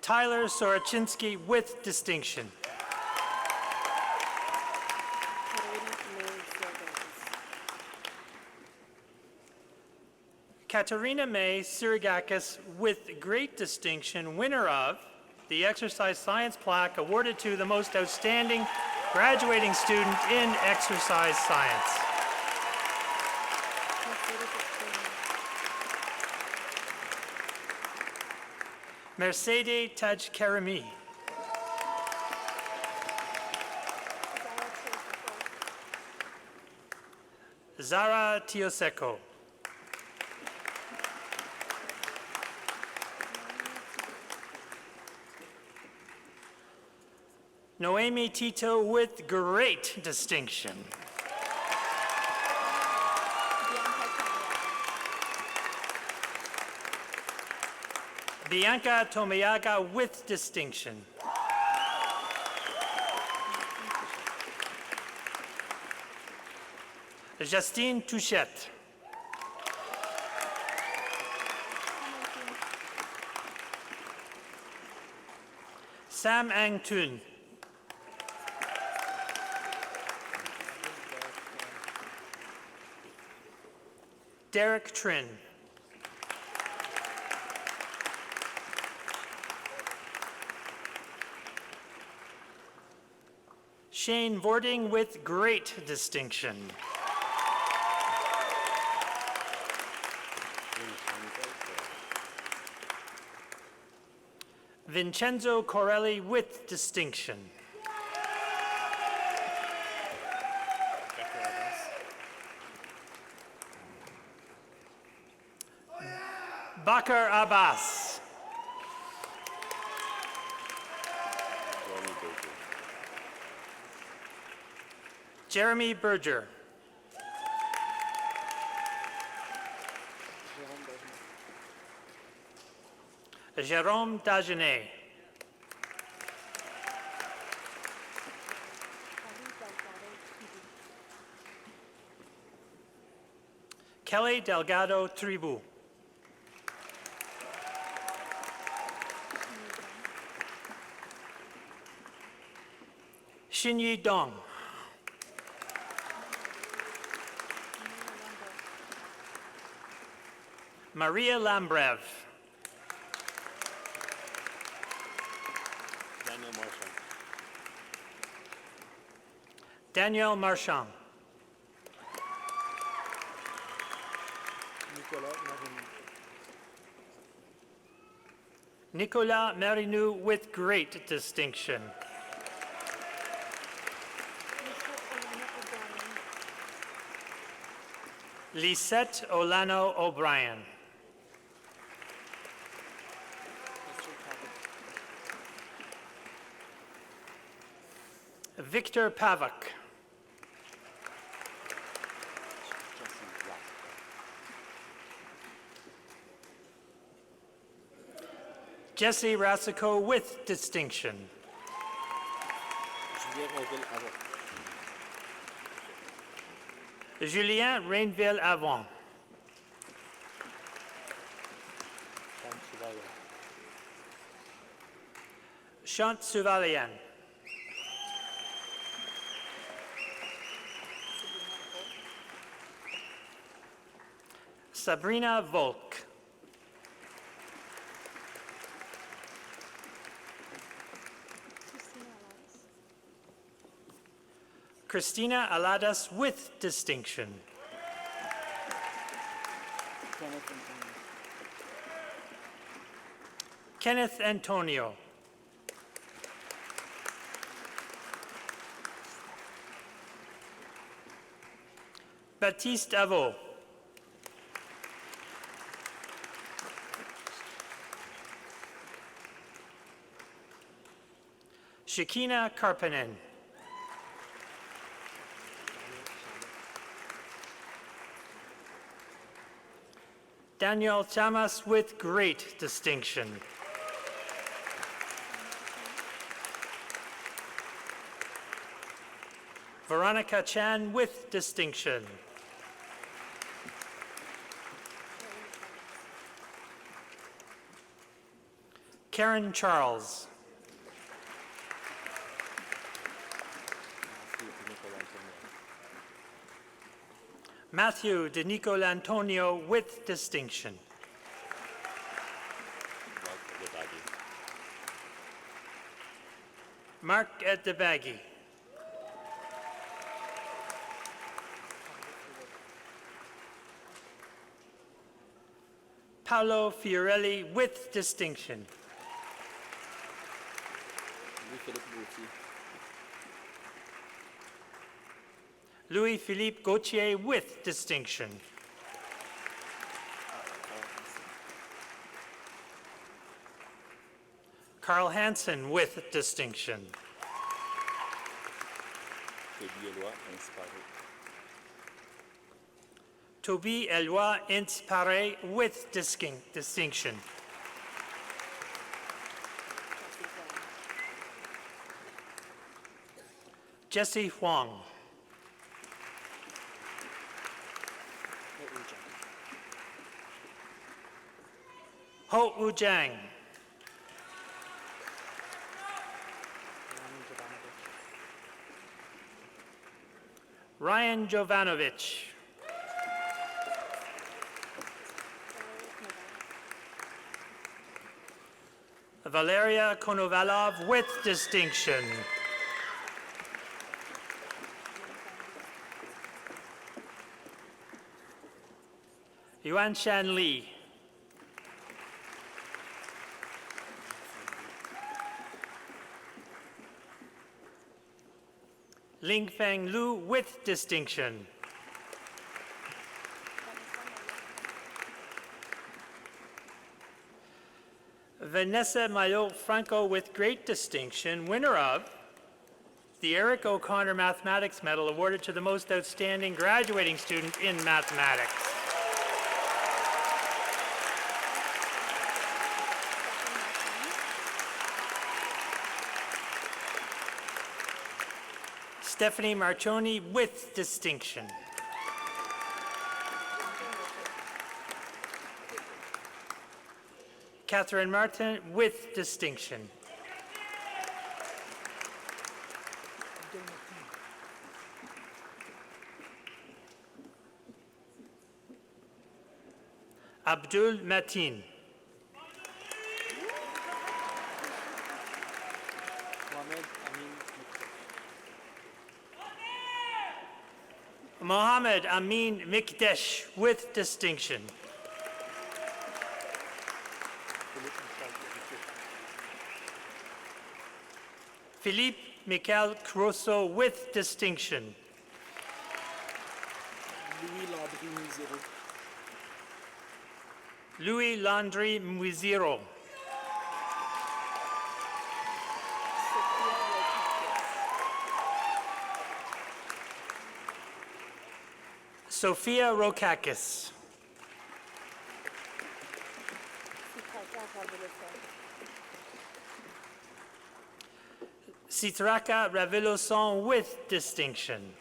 Tyler Sorochinsky with distinction. Katerina May Sirigakis with great distinction, winner of the Exercise Science Plaque awarded to the most outstanding graduating student in exercise science. Mercedes Taj Karimi. Zara Tioseko. Noemi Tito with great distinction. Bianca Tomiyaga with distinction. Justine Touchette. Sam Ang Tun. Derek Trin. Shane Vording with great distinction. Vincenzo Corelli with distinction. Bakar Abbas. Jeremy Berger. Jérôme Dagenet. Kelly Delgado Tribu. Xinyi Dong. Maria Lambrev. Daniel Marchand. Nicolas Marinou with great distinction. Lisette Olano O'Brien. Victor Pavak. Jesse Rassico with distinction. Julien Rainville-Avon. Chant Suvalian. Sabrina Volk. Christina Aladas with distinction. Kenneth Antonio. Baptiste Avot. Shakina Karpanen. Daniel Chamas with great distinction. Veronica Chan with distinction. Karen Charles. Matthew De Nicolantonio with distinction. Mark Edebagi. Paolo Fiorelli with distinction. Louis-Philippe Gauthier with distinction. Carl Hansen with distinction. Toby Eloi Inspiré with distinction. Jesse Huang. Ho Wu Jiang. Ryan Jovanovich. Valeria Konovalov with distinction. Yuan Shan Li. Ling Feng Lu with distinction. Vanessa Mayo Franco with great distinction, winner of the Eric O'Connor Mathematics Medal awarded to the most outstanding graduating student in mathematics. Stephanie Marchoni with distinction. Catherine Martin with distinction. Abdul Matin. Mohammed Amin Mikdesh with distinction. Philippe Michael Crosso with distinction. Louis Landry Muiziro. Sophia Rokakis. Citraka Raveloson with distinction.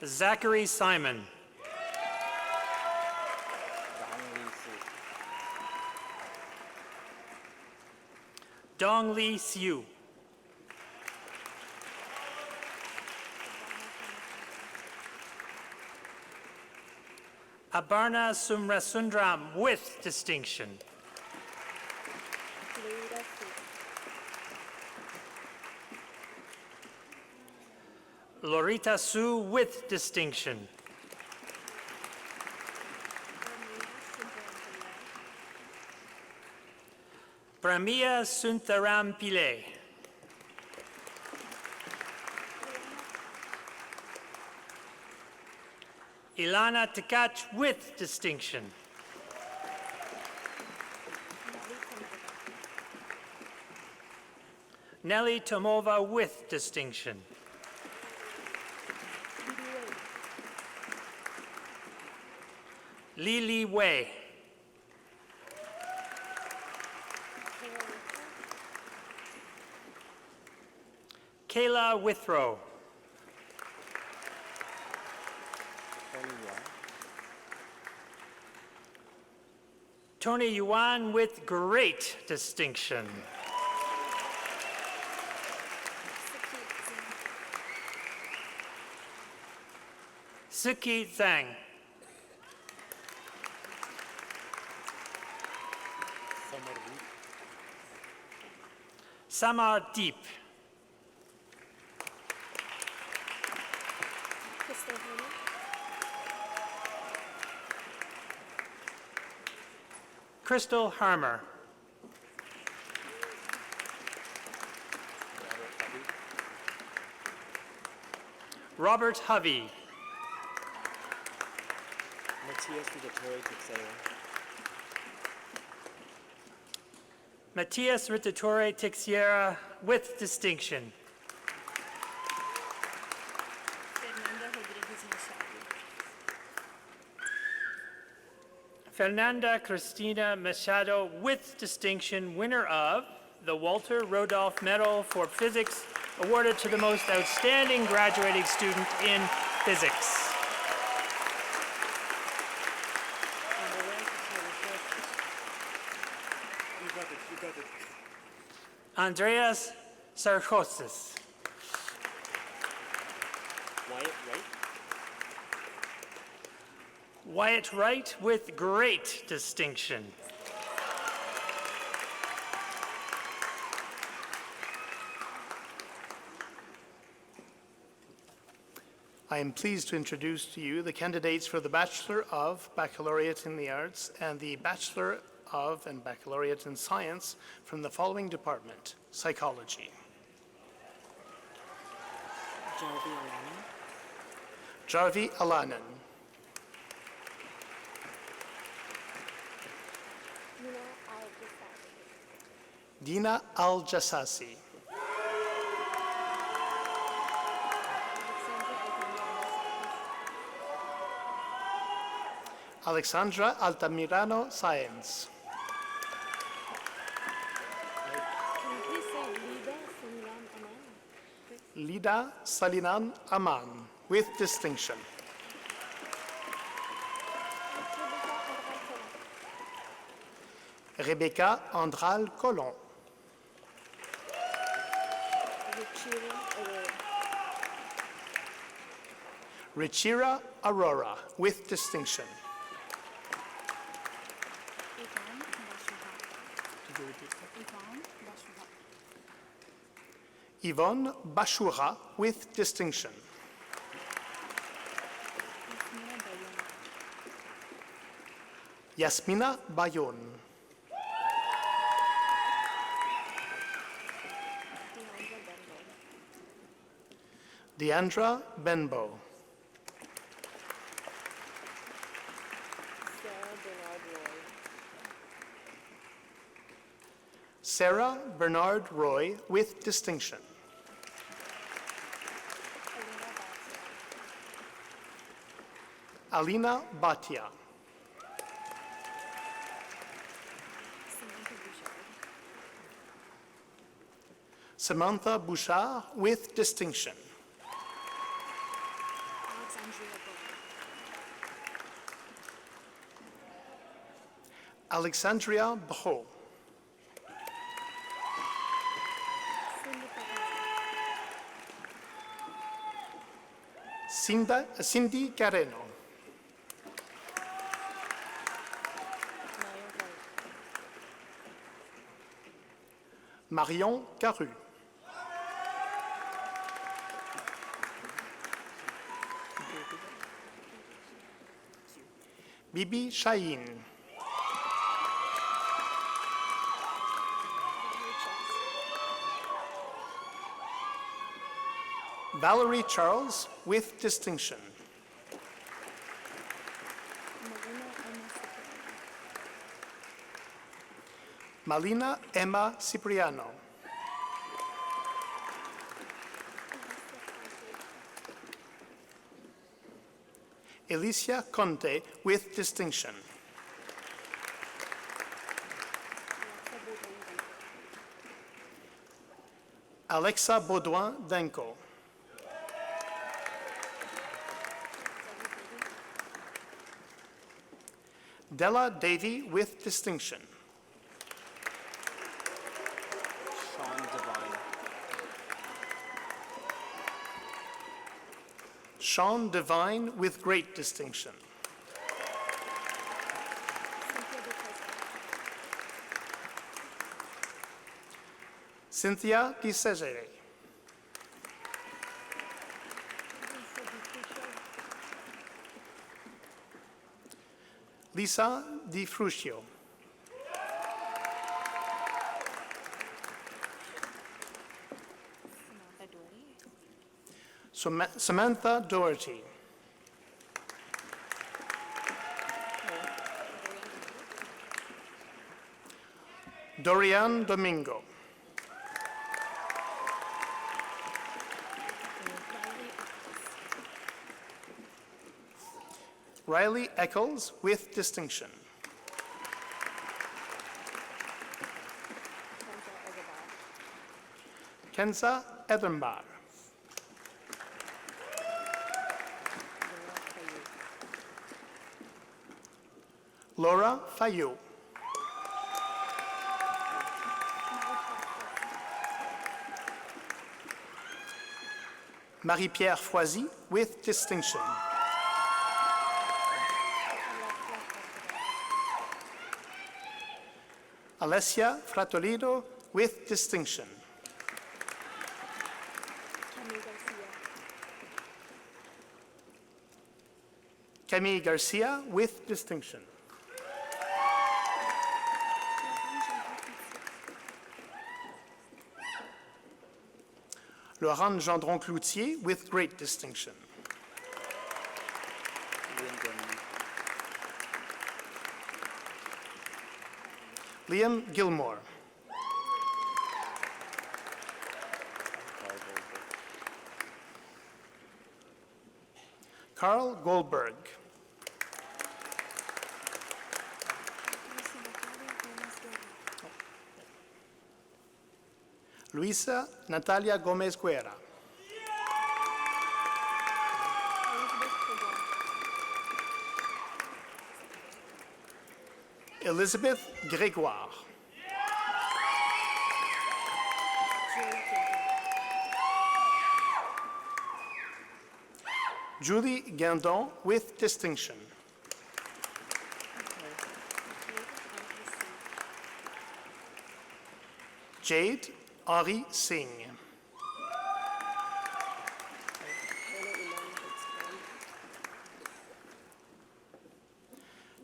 Zachary Simon. Dong Lee Siu. Abarna Sumrasundram with distinction. Lorita Su with distinction. Pramia Suntaram Pillay. Ilana Tkach with distinction. Nelly Tomova with distinction. Lili Wei. Kayla Withrow. Tony Yuan with great distinction. Suki Zhang. Samar Deep. Crystal Harmer. Robert Hovey. Matias Rittatore Tixiera with distinction. Fernanda Cristina Machado with distinction, winner of the Walter Rodolph Medal for Physics, awarded to the most outstanding graduating student in physics. Andreas Sarkosis. Wyatt Wright with great distinction. I am pleased to introduce to you the candidates for the Bachelor of Baccalaureate in the Arts and the Bachelor of and Baccalaureate in Science from the following department: Psychology. Jarvi Alanan. Dina Al-Jassasi. Alexandra Altamirano Sáenz. Lida Salinan Aman, with distinction. Rebecca Andral Colon. Richira Aurora, with distinction. Yvonne Bashura, with distinction. Yasmina Bayon. Deandra Benbow. Sarah Bernard Roy, with distinction. Alina Bhatia. Samantha Bouchard, with distinction. Alexandria Bro. Cindy Carreno. Marion Caru. Bibi Shahin. Valerie Charles, with distinction. Malina Emma Cipriano. Alicia Conte, with distinction. Alexa Baudouin Denko. Della Davy, with distinction. Sean Devine. Sean Devine, with great distinction. Cynthia Di Cesare. Lisa Di Fruscio. Samantha Doherty. Dorian Domingo. Riley Eccles, with distinction. Kenza Edinburgh. Laura Fayou. Marie-Pierre Foisy, with distinction. Alessia Fratolido, with distinction. Camille Garcia with distinction. Laurent Gendron-Cloutier with great distinction. Liam Gilmore. Carl Goldberg. Luisa Natalia Gomez Guerra. Elizabeth Grégoire. Julie Guindon with distinction. Jade Henri Singh.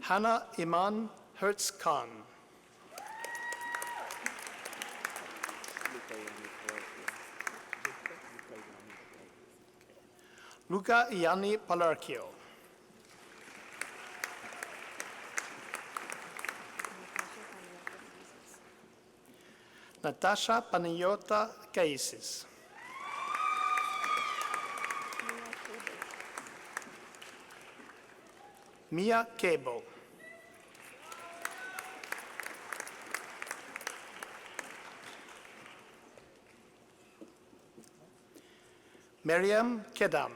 Hannah Iman Hertz Khan. Luca Ianni Palarchio. Natasha Panayota Kaisis. Mia Cable. Miriam Kedam.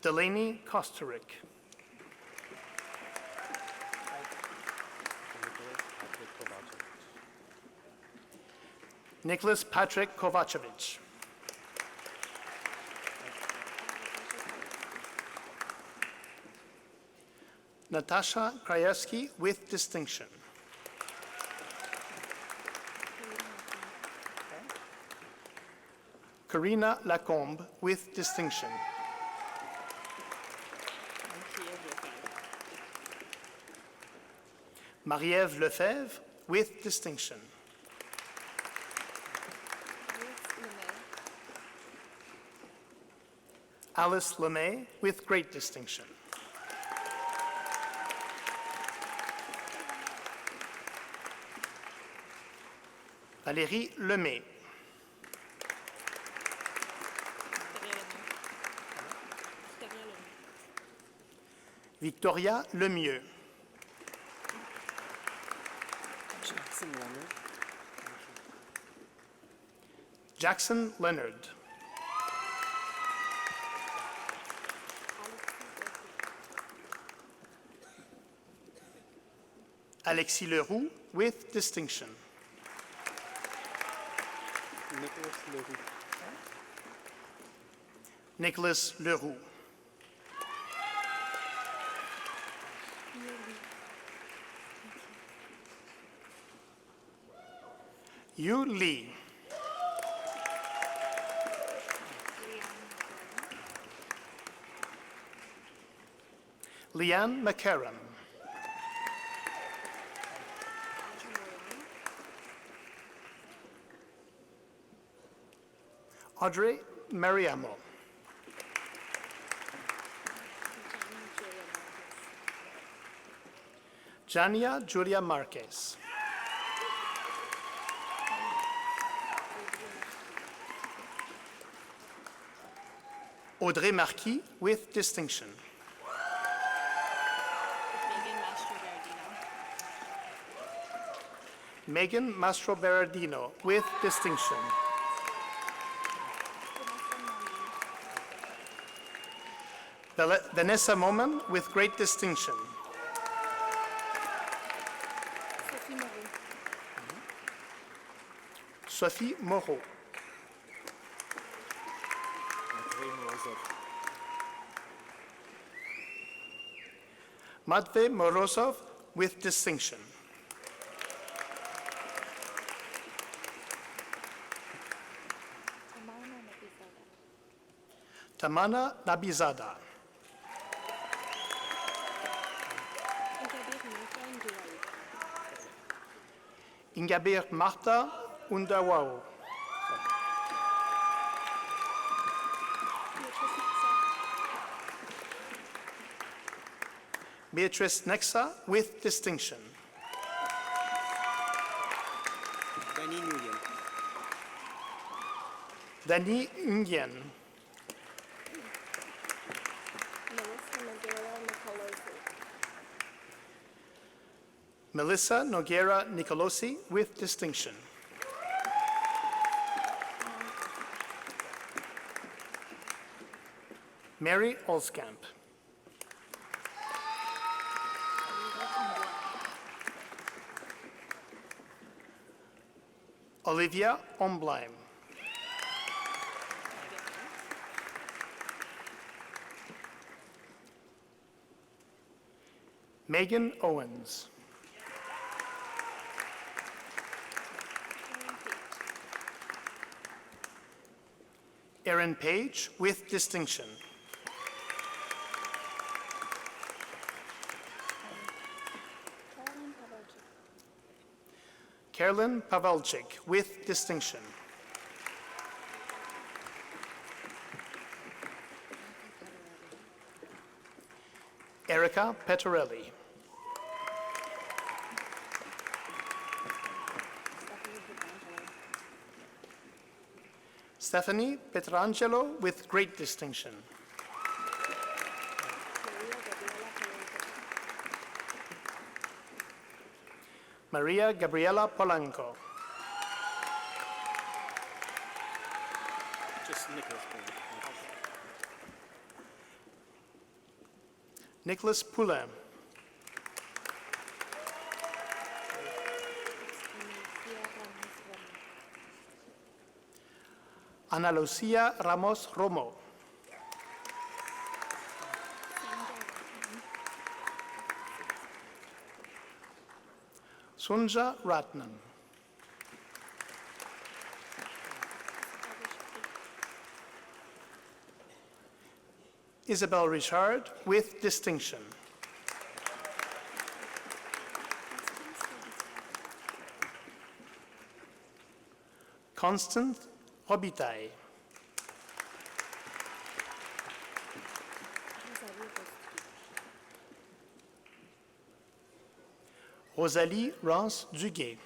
Delaney Kosterick. Nicholas Patrick Kovacevic. Natasha Krajewski with distinction. Karina Lacombe with distinction. Marie-Ève Lefebvre with distinction. Alice Lemay with great distinction. Valérie Lemay. Victoria Lemieux. Jackson Leonard. Alexis Leroux with distinction. Nicholas Leroux. Yu Lee. Leanne McCarran. Audrey Mariamo. Jania Julia Marquez. Audrey Marquis with distinction. Megan Mastro Berardino with distinction. Vanessa Moman with great distinction. Sophie Moreau. Matvey Morozov with distinction. Tamana Nabizada. Ingabir Marta Undawao. Beatrice Nexa with distinction. Danny Nguyen. Dani Nguyen. Melissa Noguera Nicolosi with distinction. Mary Olskamp. Olivia Ombleim. Megan Owens. Erin Page with distinction. Carolyn Pavelchik with distinction. Erica Petorelli. Stephanie Petrangelo with great distinction. Maria Gabriela Polanco. Just Nicholas. Nicholas Poulain. Ana Lucia Ramos Romo. Sunja Ratnam. Isabel Richard with distinction. Constance Robitaille. Rosalie Rance Duguay.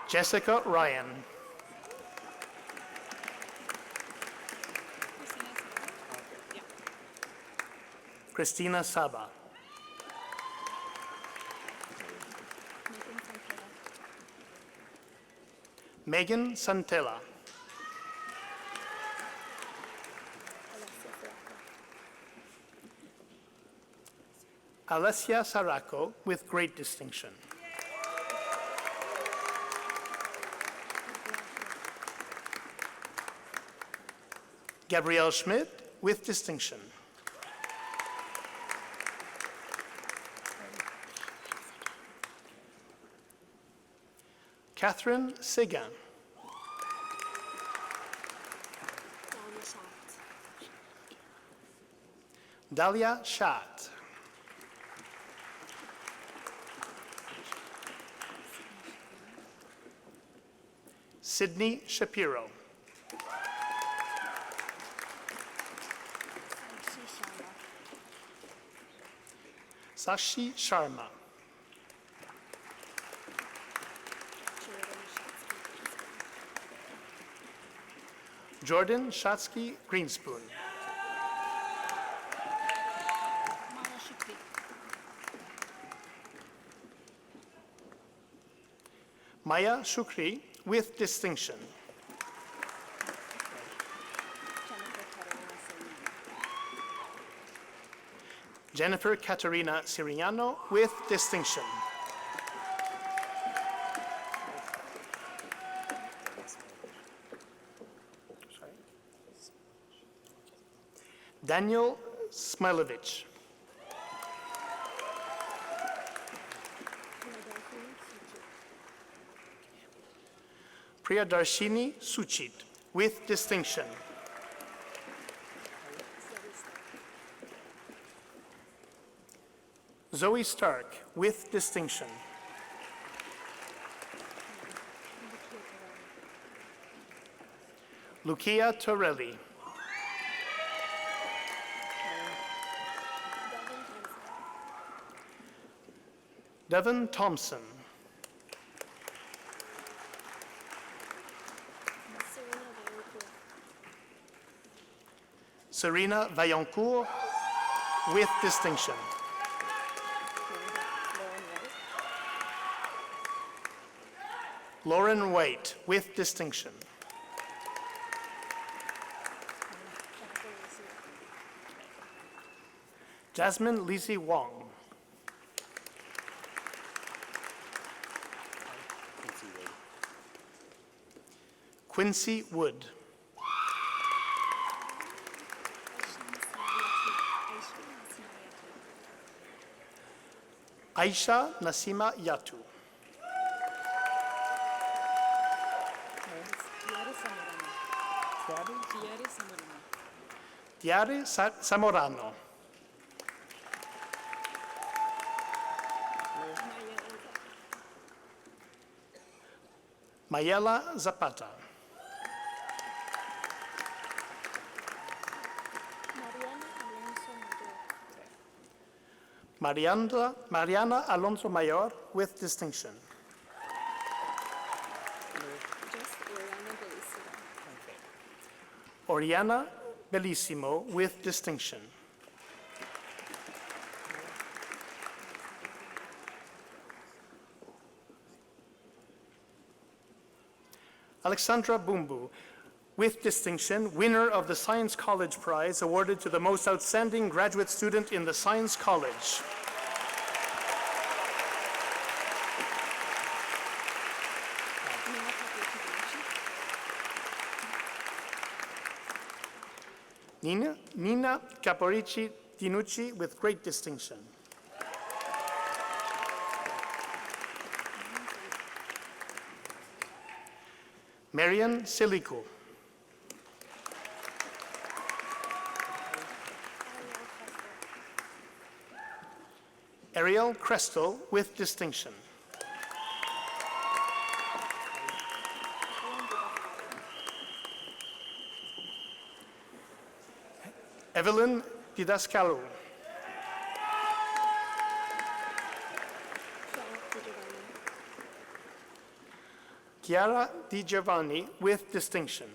Jessica Ryan. Christina Saba. Megan Santella. Alessia Saraco with great distinction. Gabrielle Schmidt with distinction. Catherine Segan. Dahlia Schat. Sydney Shapiro. Sakshi Sharma. Jordan Shatsky Greenspoon. Maya Shukri with distinction. Jennifer Caterina Siriano with distinction. Daniel Smilovich. Priyadarshini Suchit, with distinction. Zoe Stark, with distinction. Lucia Torelli. Devin Thompson. Serena Vaillancourt, with distinction. Lauren White, with distinction. Jasmine Lizzie Wong. Quincy Wood. Aisha Nasima Yatu. Tiare Samorano. Mayela Zapata. Mariana Alonso Mayor, with distinction. Oriana Bellissimo, with distinction. Alexandra Bumbu, with distinction, winner of the Science College Prize awarded to the most outstanding graduate student in the Science College. Nina Caporici Dinucci, with great distinction. Marian Silico. Ariel Crestel, with distinction. Evelyn Didascalo. Chiara Di Giovanni, with distinction.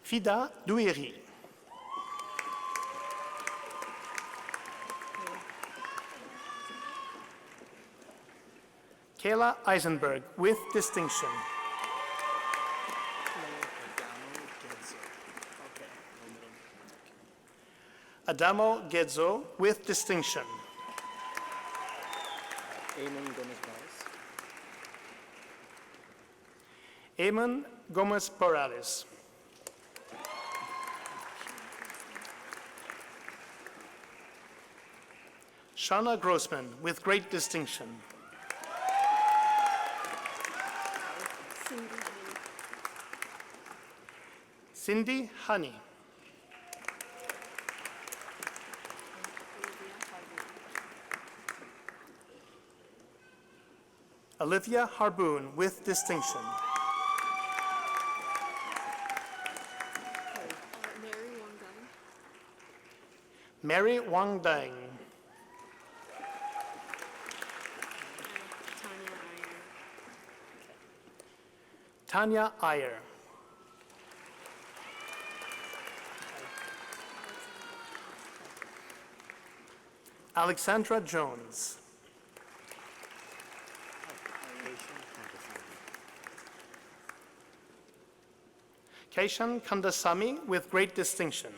Fida Douiri. Kayla Eisenberg, with distinction. Adamo Gezzo, with distinction. Eamon Gomez Morales. Shauna Grossman, with great distinction. Cindy Honey. Olivia Harboon, with distinction. Mary Wang Dang. Tanya Iyer. Alexandra Jones. Keishan Kandasamy, with great distinction.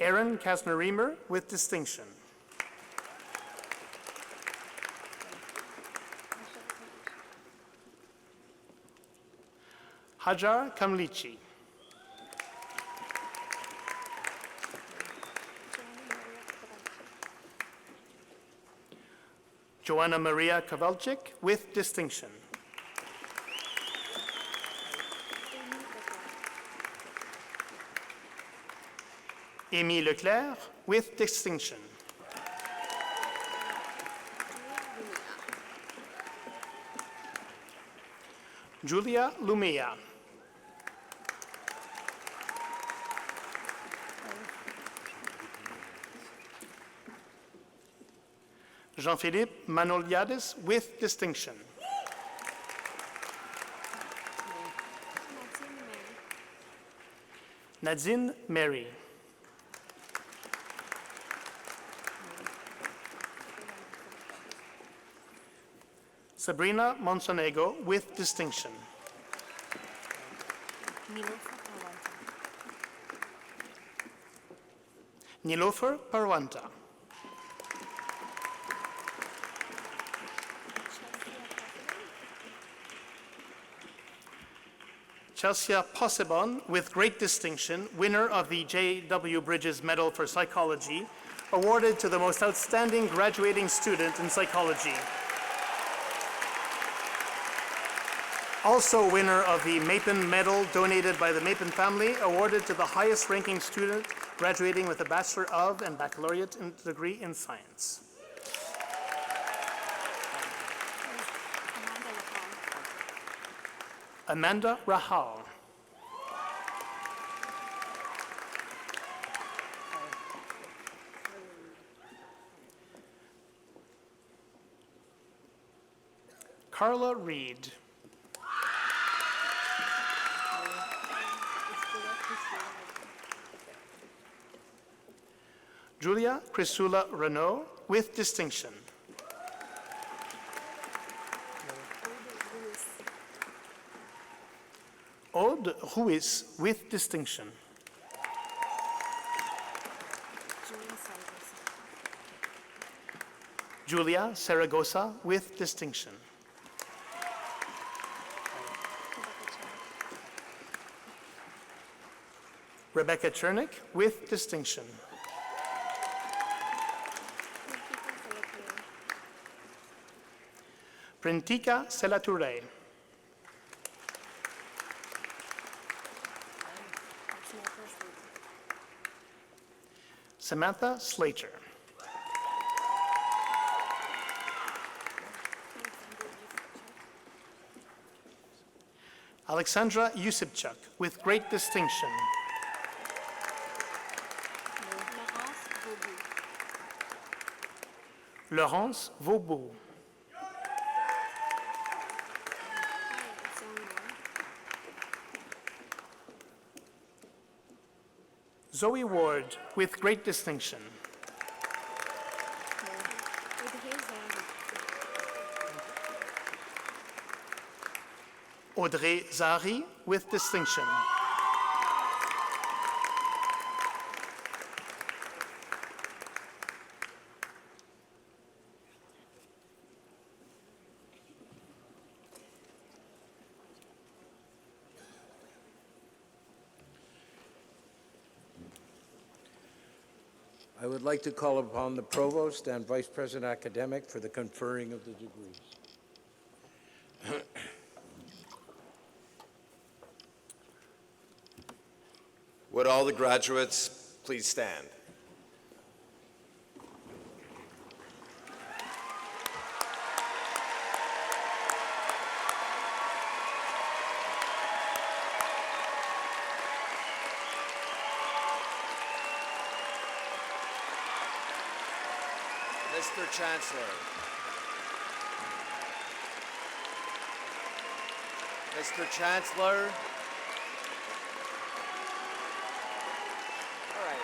Aaron Kasner-Reamer, with distinction. Hajar Kamlichi. Joanna Maria Kowalczyk with distinction. Amy Leclerc with distinction. Julia Lumia. Jean-Philippe Manoliadis with distinction. Nadine Mary. Sabrina Monsonego with distinction. Nilofer Parwanta. Chelsea Possebon with great distinction, winner of the J.W. Bridges Medal for Psychology, awarded to the most outstanding graduating student in psychology. Also winner of the Mapen Medal donated by the Mapen family, awarded to the highest ranking student graduating with a Bachelor of and Baccalaureate degree in Science. Amanda Rahal. Carla Reed. Julia Crisula Renault with distinction. Aude Ruiz with distinction. Julia Saragosa with distinction. Rebecca Chernick with distinction. Printika Selature. Samantha Slater. Alexandra Yusupchuk with great distinction. Laurence Vaubout. Zoe Ward with great distinction. Audrey Zari with distinction. I would like to call upon the Provost and Vice President Academic for the conferring of the degrees. Would all the graduates please stand? Mr. Chancellor. Mr. Chancellor. All right.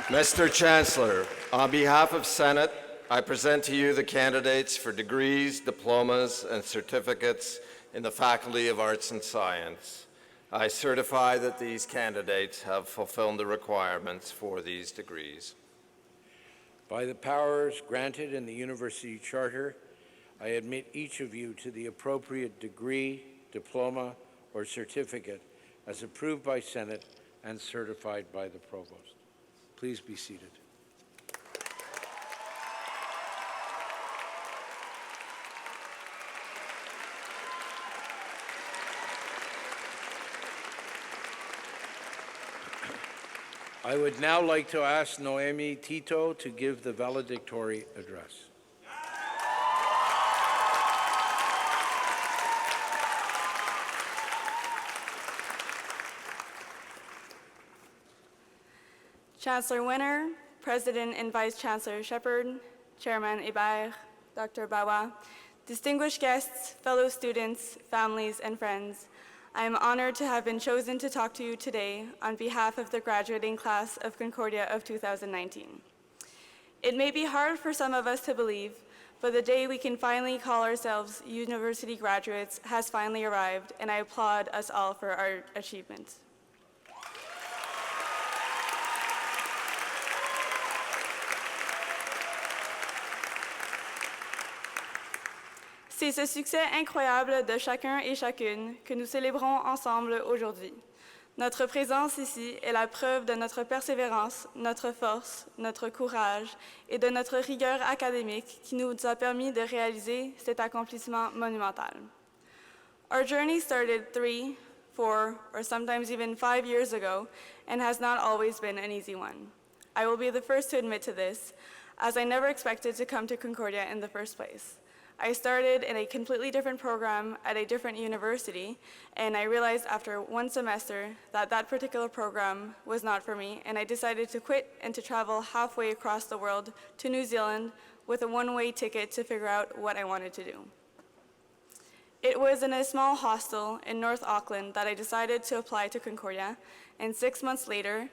Mr. Chancellor, on behalf of Senate, I present to you the candidates for degrees, diplomas, and certificates in the Faculty of Arts and Science. I certify that these candidates have fulfilled the requirements for these degrees. By the powers granted in the University Charter, I admit each of you to the appropriate degree, diploma, or certificate as approved by Senate and certified by the Provost. Please be seated. I would now like to ask Noemi Tito to give the valedictory address. Chancellor Winner, President and Vice Chancellor Shepard, Chairman Hébert, Dr. Bawa, distinguished guests, fellow students, families, and friends, I am honored to have been chosen to talk to you today on behalf of the graduating class of Concordia of 2019. It may be hard for some of us to believe, but the day we can finally call ourselves university graduates has finally arrived, and I applaud us all for our achievements. C'est ce succès incroyable de chacun et chacune que nous célébrons ensemble aujourd'hui. Notre présence ici est la preuve de notre persévérance, notre force, notre courage et de notre rigueur académique qui nous a permis de réaliser cet accomplissement monumental. Our journey started 3, 4, or sometimes even 5 years ago and has not always been an easy one. I will be the first to admit to this, as I never expected to come to Concordia in the first place. I started in a completely different program at a different university, and I realized after one semester that that particular program was not for me, and I decided to quit and to travel halfway across the world to New Zealand with a one-way ticket to figure out what I wanted to do. It was in a small hostel in North Auckland that I decided to apply to Concordia, and 6 months later,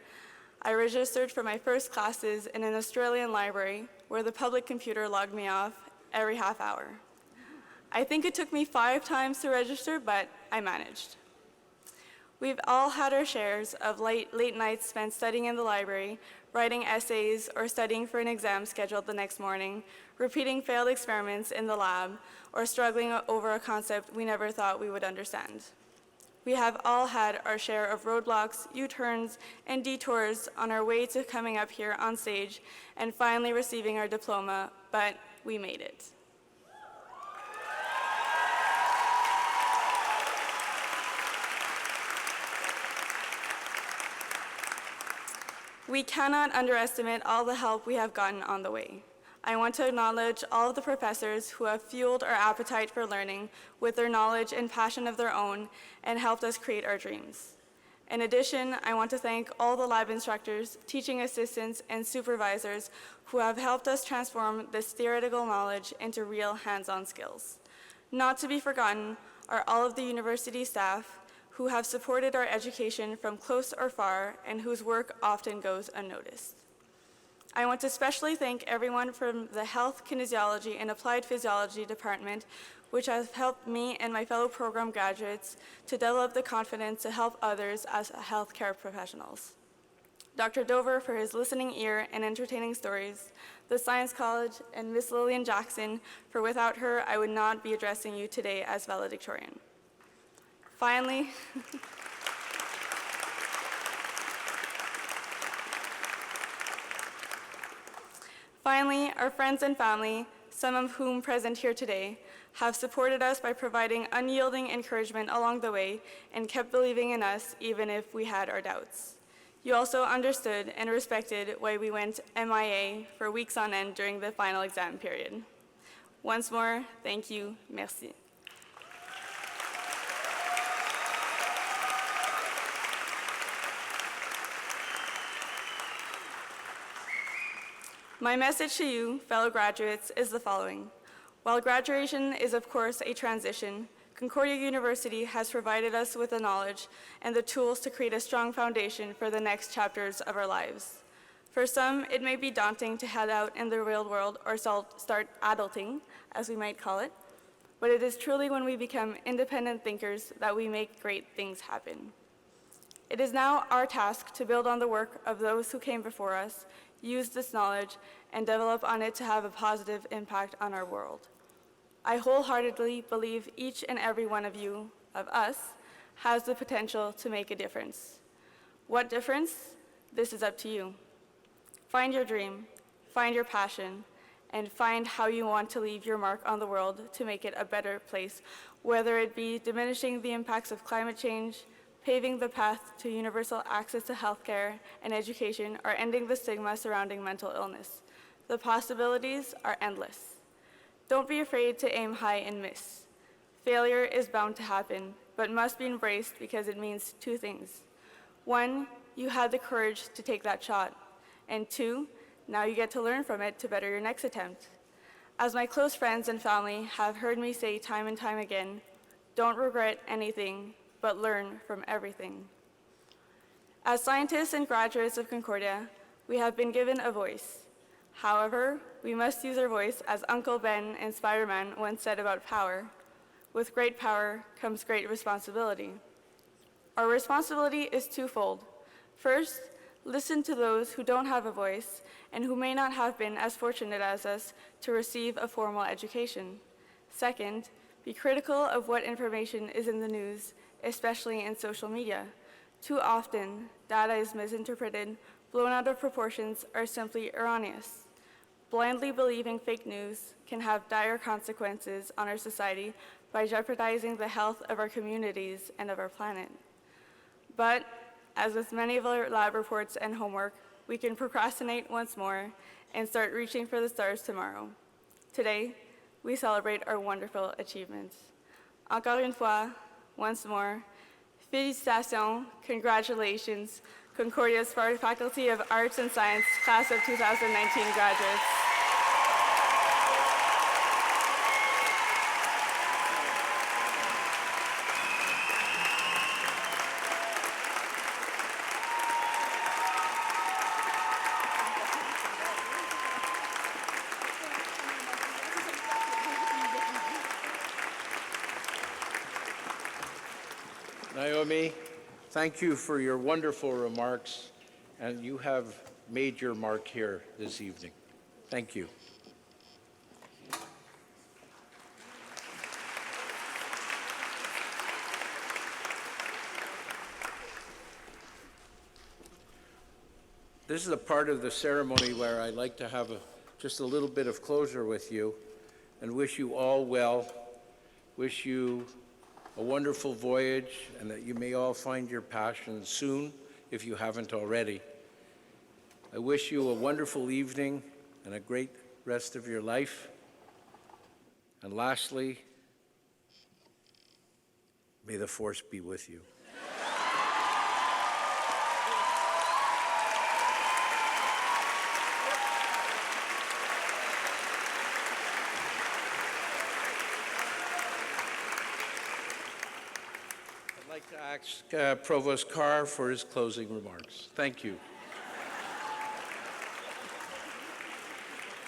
I registered for my first classes in an Australian library where the public computer logged me off every half hour. I think it took me 5 times to register, but I managed. We've all had our shares of late nights spent studying in the library, writing essays, or studying for an exam scheduled the next morning, repeating failed experiments in the lab, or struggling over a concept we never thought we would understand. We have all had our share of roadblocks, U-turns, and detours on our way to coming up here on stage and finally receiving our diploma, but we made it. We cannot underestimate all the help we have gotten on the way. I want to acknowledge all of the professors who have fueled our appetite for learning with their knowledge and passion of their own and helped us create our dreams. In addition, I want to thank all the lab instructors, teaching assistants, and supervisors who have helped us transform this theoretical knowledge into real hands-on skills. Not to be forgotten are all of the university staff who have supported our education from close or far and whose work often goes unnoticed. I want to especially thank everyone from the Health, Kinesiology, and Applied Physiology department, which has helped me and my fellow program graduates to develop the confidence to help others as healthcare professionals. Dr. Dover for his listening ear and entertaining stories, the Science College, and Miss Lillian Jackson, for without her, I would not be addressing you today as valedictorian. Finally, our friends and family, some of whom present here today, have supported us by providing unyielding encouragement along the way and kept believing in us even if we had our doubts. You also understood and respected why we went MIA for weeks on end during the final exam period. Once more, thank you, merci. My message to you, fellow graduates, is the following. While graduation is, of course, a transition, Concordia University has provided us with the knowledge and the tools to create a strong foundation for the next chapters of our lives. For some, it may be daunting to head out in the real world or start adulting, as we might call it, but it is truly when we become independent thinkers that we make great things happen. It is now our task to build on the work of those who came before us, use this knowledge, and develop on it to have a positive impact on our world. I wholeheartedly believe each and every one of you, of us, has the potential to make a difference. What difference? This is up to you. Find your dream, find your passion, and find how you want to leave your mark on the world to make it a better place, whether it be diminishing the impacts of climate change, paving the path to universal access to healthcare and education, or ending the stigma surrounding mental illness. The possibilities are endless. Don't be afraid to aim high and miss. Failure is bound to happen, but must be embraced because it means two things. One, you had the courage to take that shot. And two, now you get to learn from it to better your next attempt. As my close friends and family have heard me say time and time again, don't regret anything, but learn from everything. As scientists and graduates of Concordia, we have been given a voice. However, we must use our voice as Uncle Ben in Spider-Man once said about power. With great power comes great responsibility. Our responsibility is twofold. First, listen to those who don't have a voice and who may not have been as fortunate as us to receive a formal education. Second, be critical of what information is in the news, especially in social media. Too often, data is misinterpreted, blown out of proportions, or simply erroneous. Blindly believing fake news can have dire consequences on our society by jeopardizing the health of our communities and of our planet. But, as with many of our lab reports and homework, we can procrastinate once more and start reaching for the stars tomorrow. Today, we celebrate our wonderful achievements. Encore une fois, once more, félicitations, congratulations, Concordia's Faculty of Arts and Science, class of 2019 graduates. Naomi, thank you for your wonderful remarks, and you have made your mark here this evening. Thank you. This is a part of the ceremony where I'd like to have just a little bit of closure with you and wish you all well, wish you a wonderful voyage, and that you may all find your passion soon, if you haven't already. I wish you a wonderful evening and a great rest of your life. And lastly, may the force be with you. I'd like to ask Provost Carr for his closing remarks. Thank you.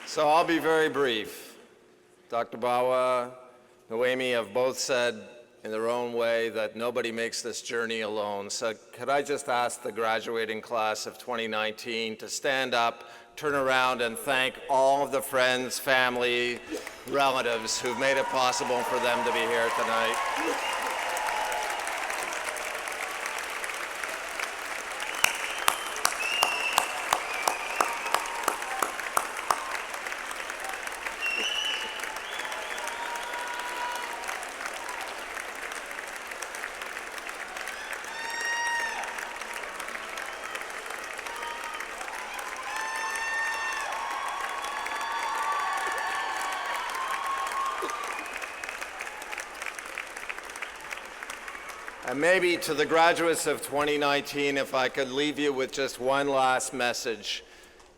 So I'll be very brief. Dr. Bawa, Noemi have both said in their own way that nobody makes this journey alone. So could I just ask the graduating class of 2019 to stand up, turn around, and thank all of the friends, family, relatives who've made it possible for them to be here tonight. And maybe to the graduates of 2019, if I could leave you with just one last message.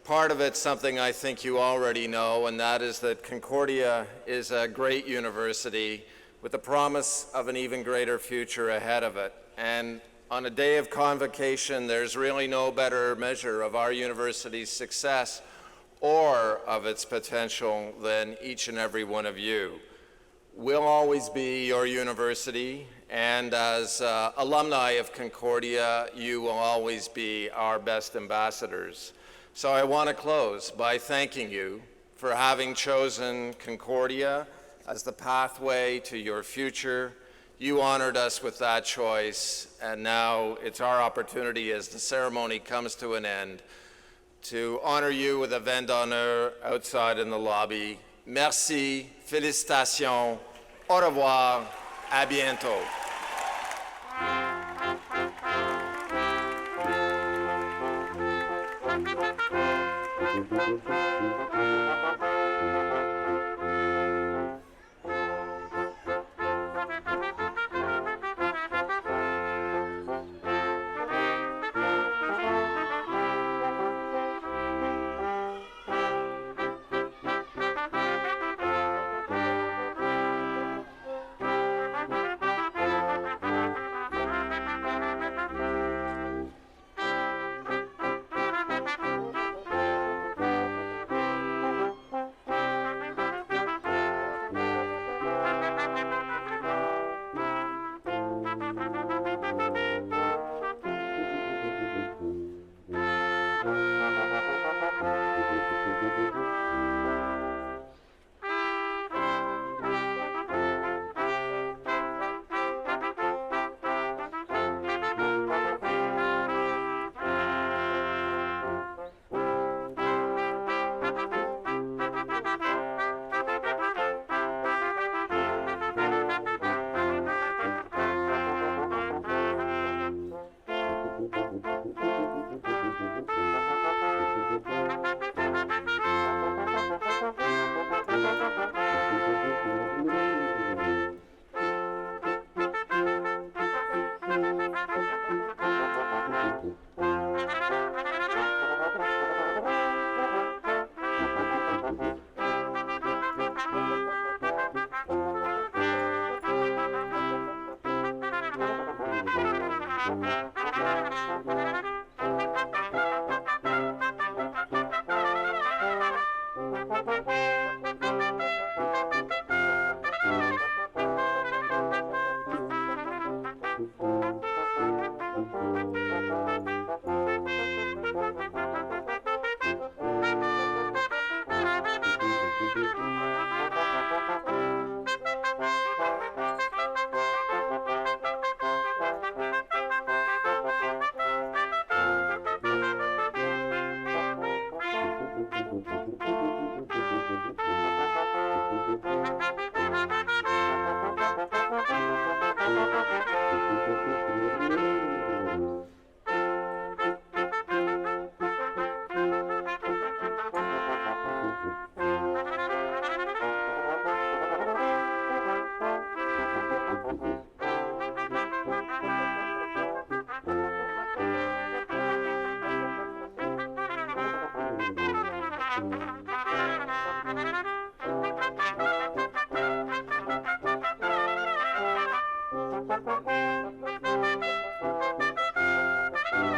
Part of it's something I think you already know, and that is that Concordia is a great university with the promise of an even greater future ahead of it. And on a day of convocation, there's really no better measure of our university's success or of its potential than each and every one of you. We'll always be your university, and as alumni of Concordia, you will always be our best ambassadors. So I want to close by thanking you for having chosen Concordia as the pathway to your future. You honored us with that choice, and now it's our opportunity as the ceremony comes to an end to honor you with a vin d'honneur outside in the lobby. Merci, félicitations, au revoir, à bientôt.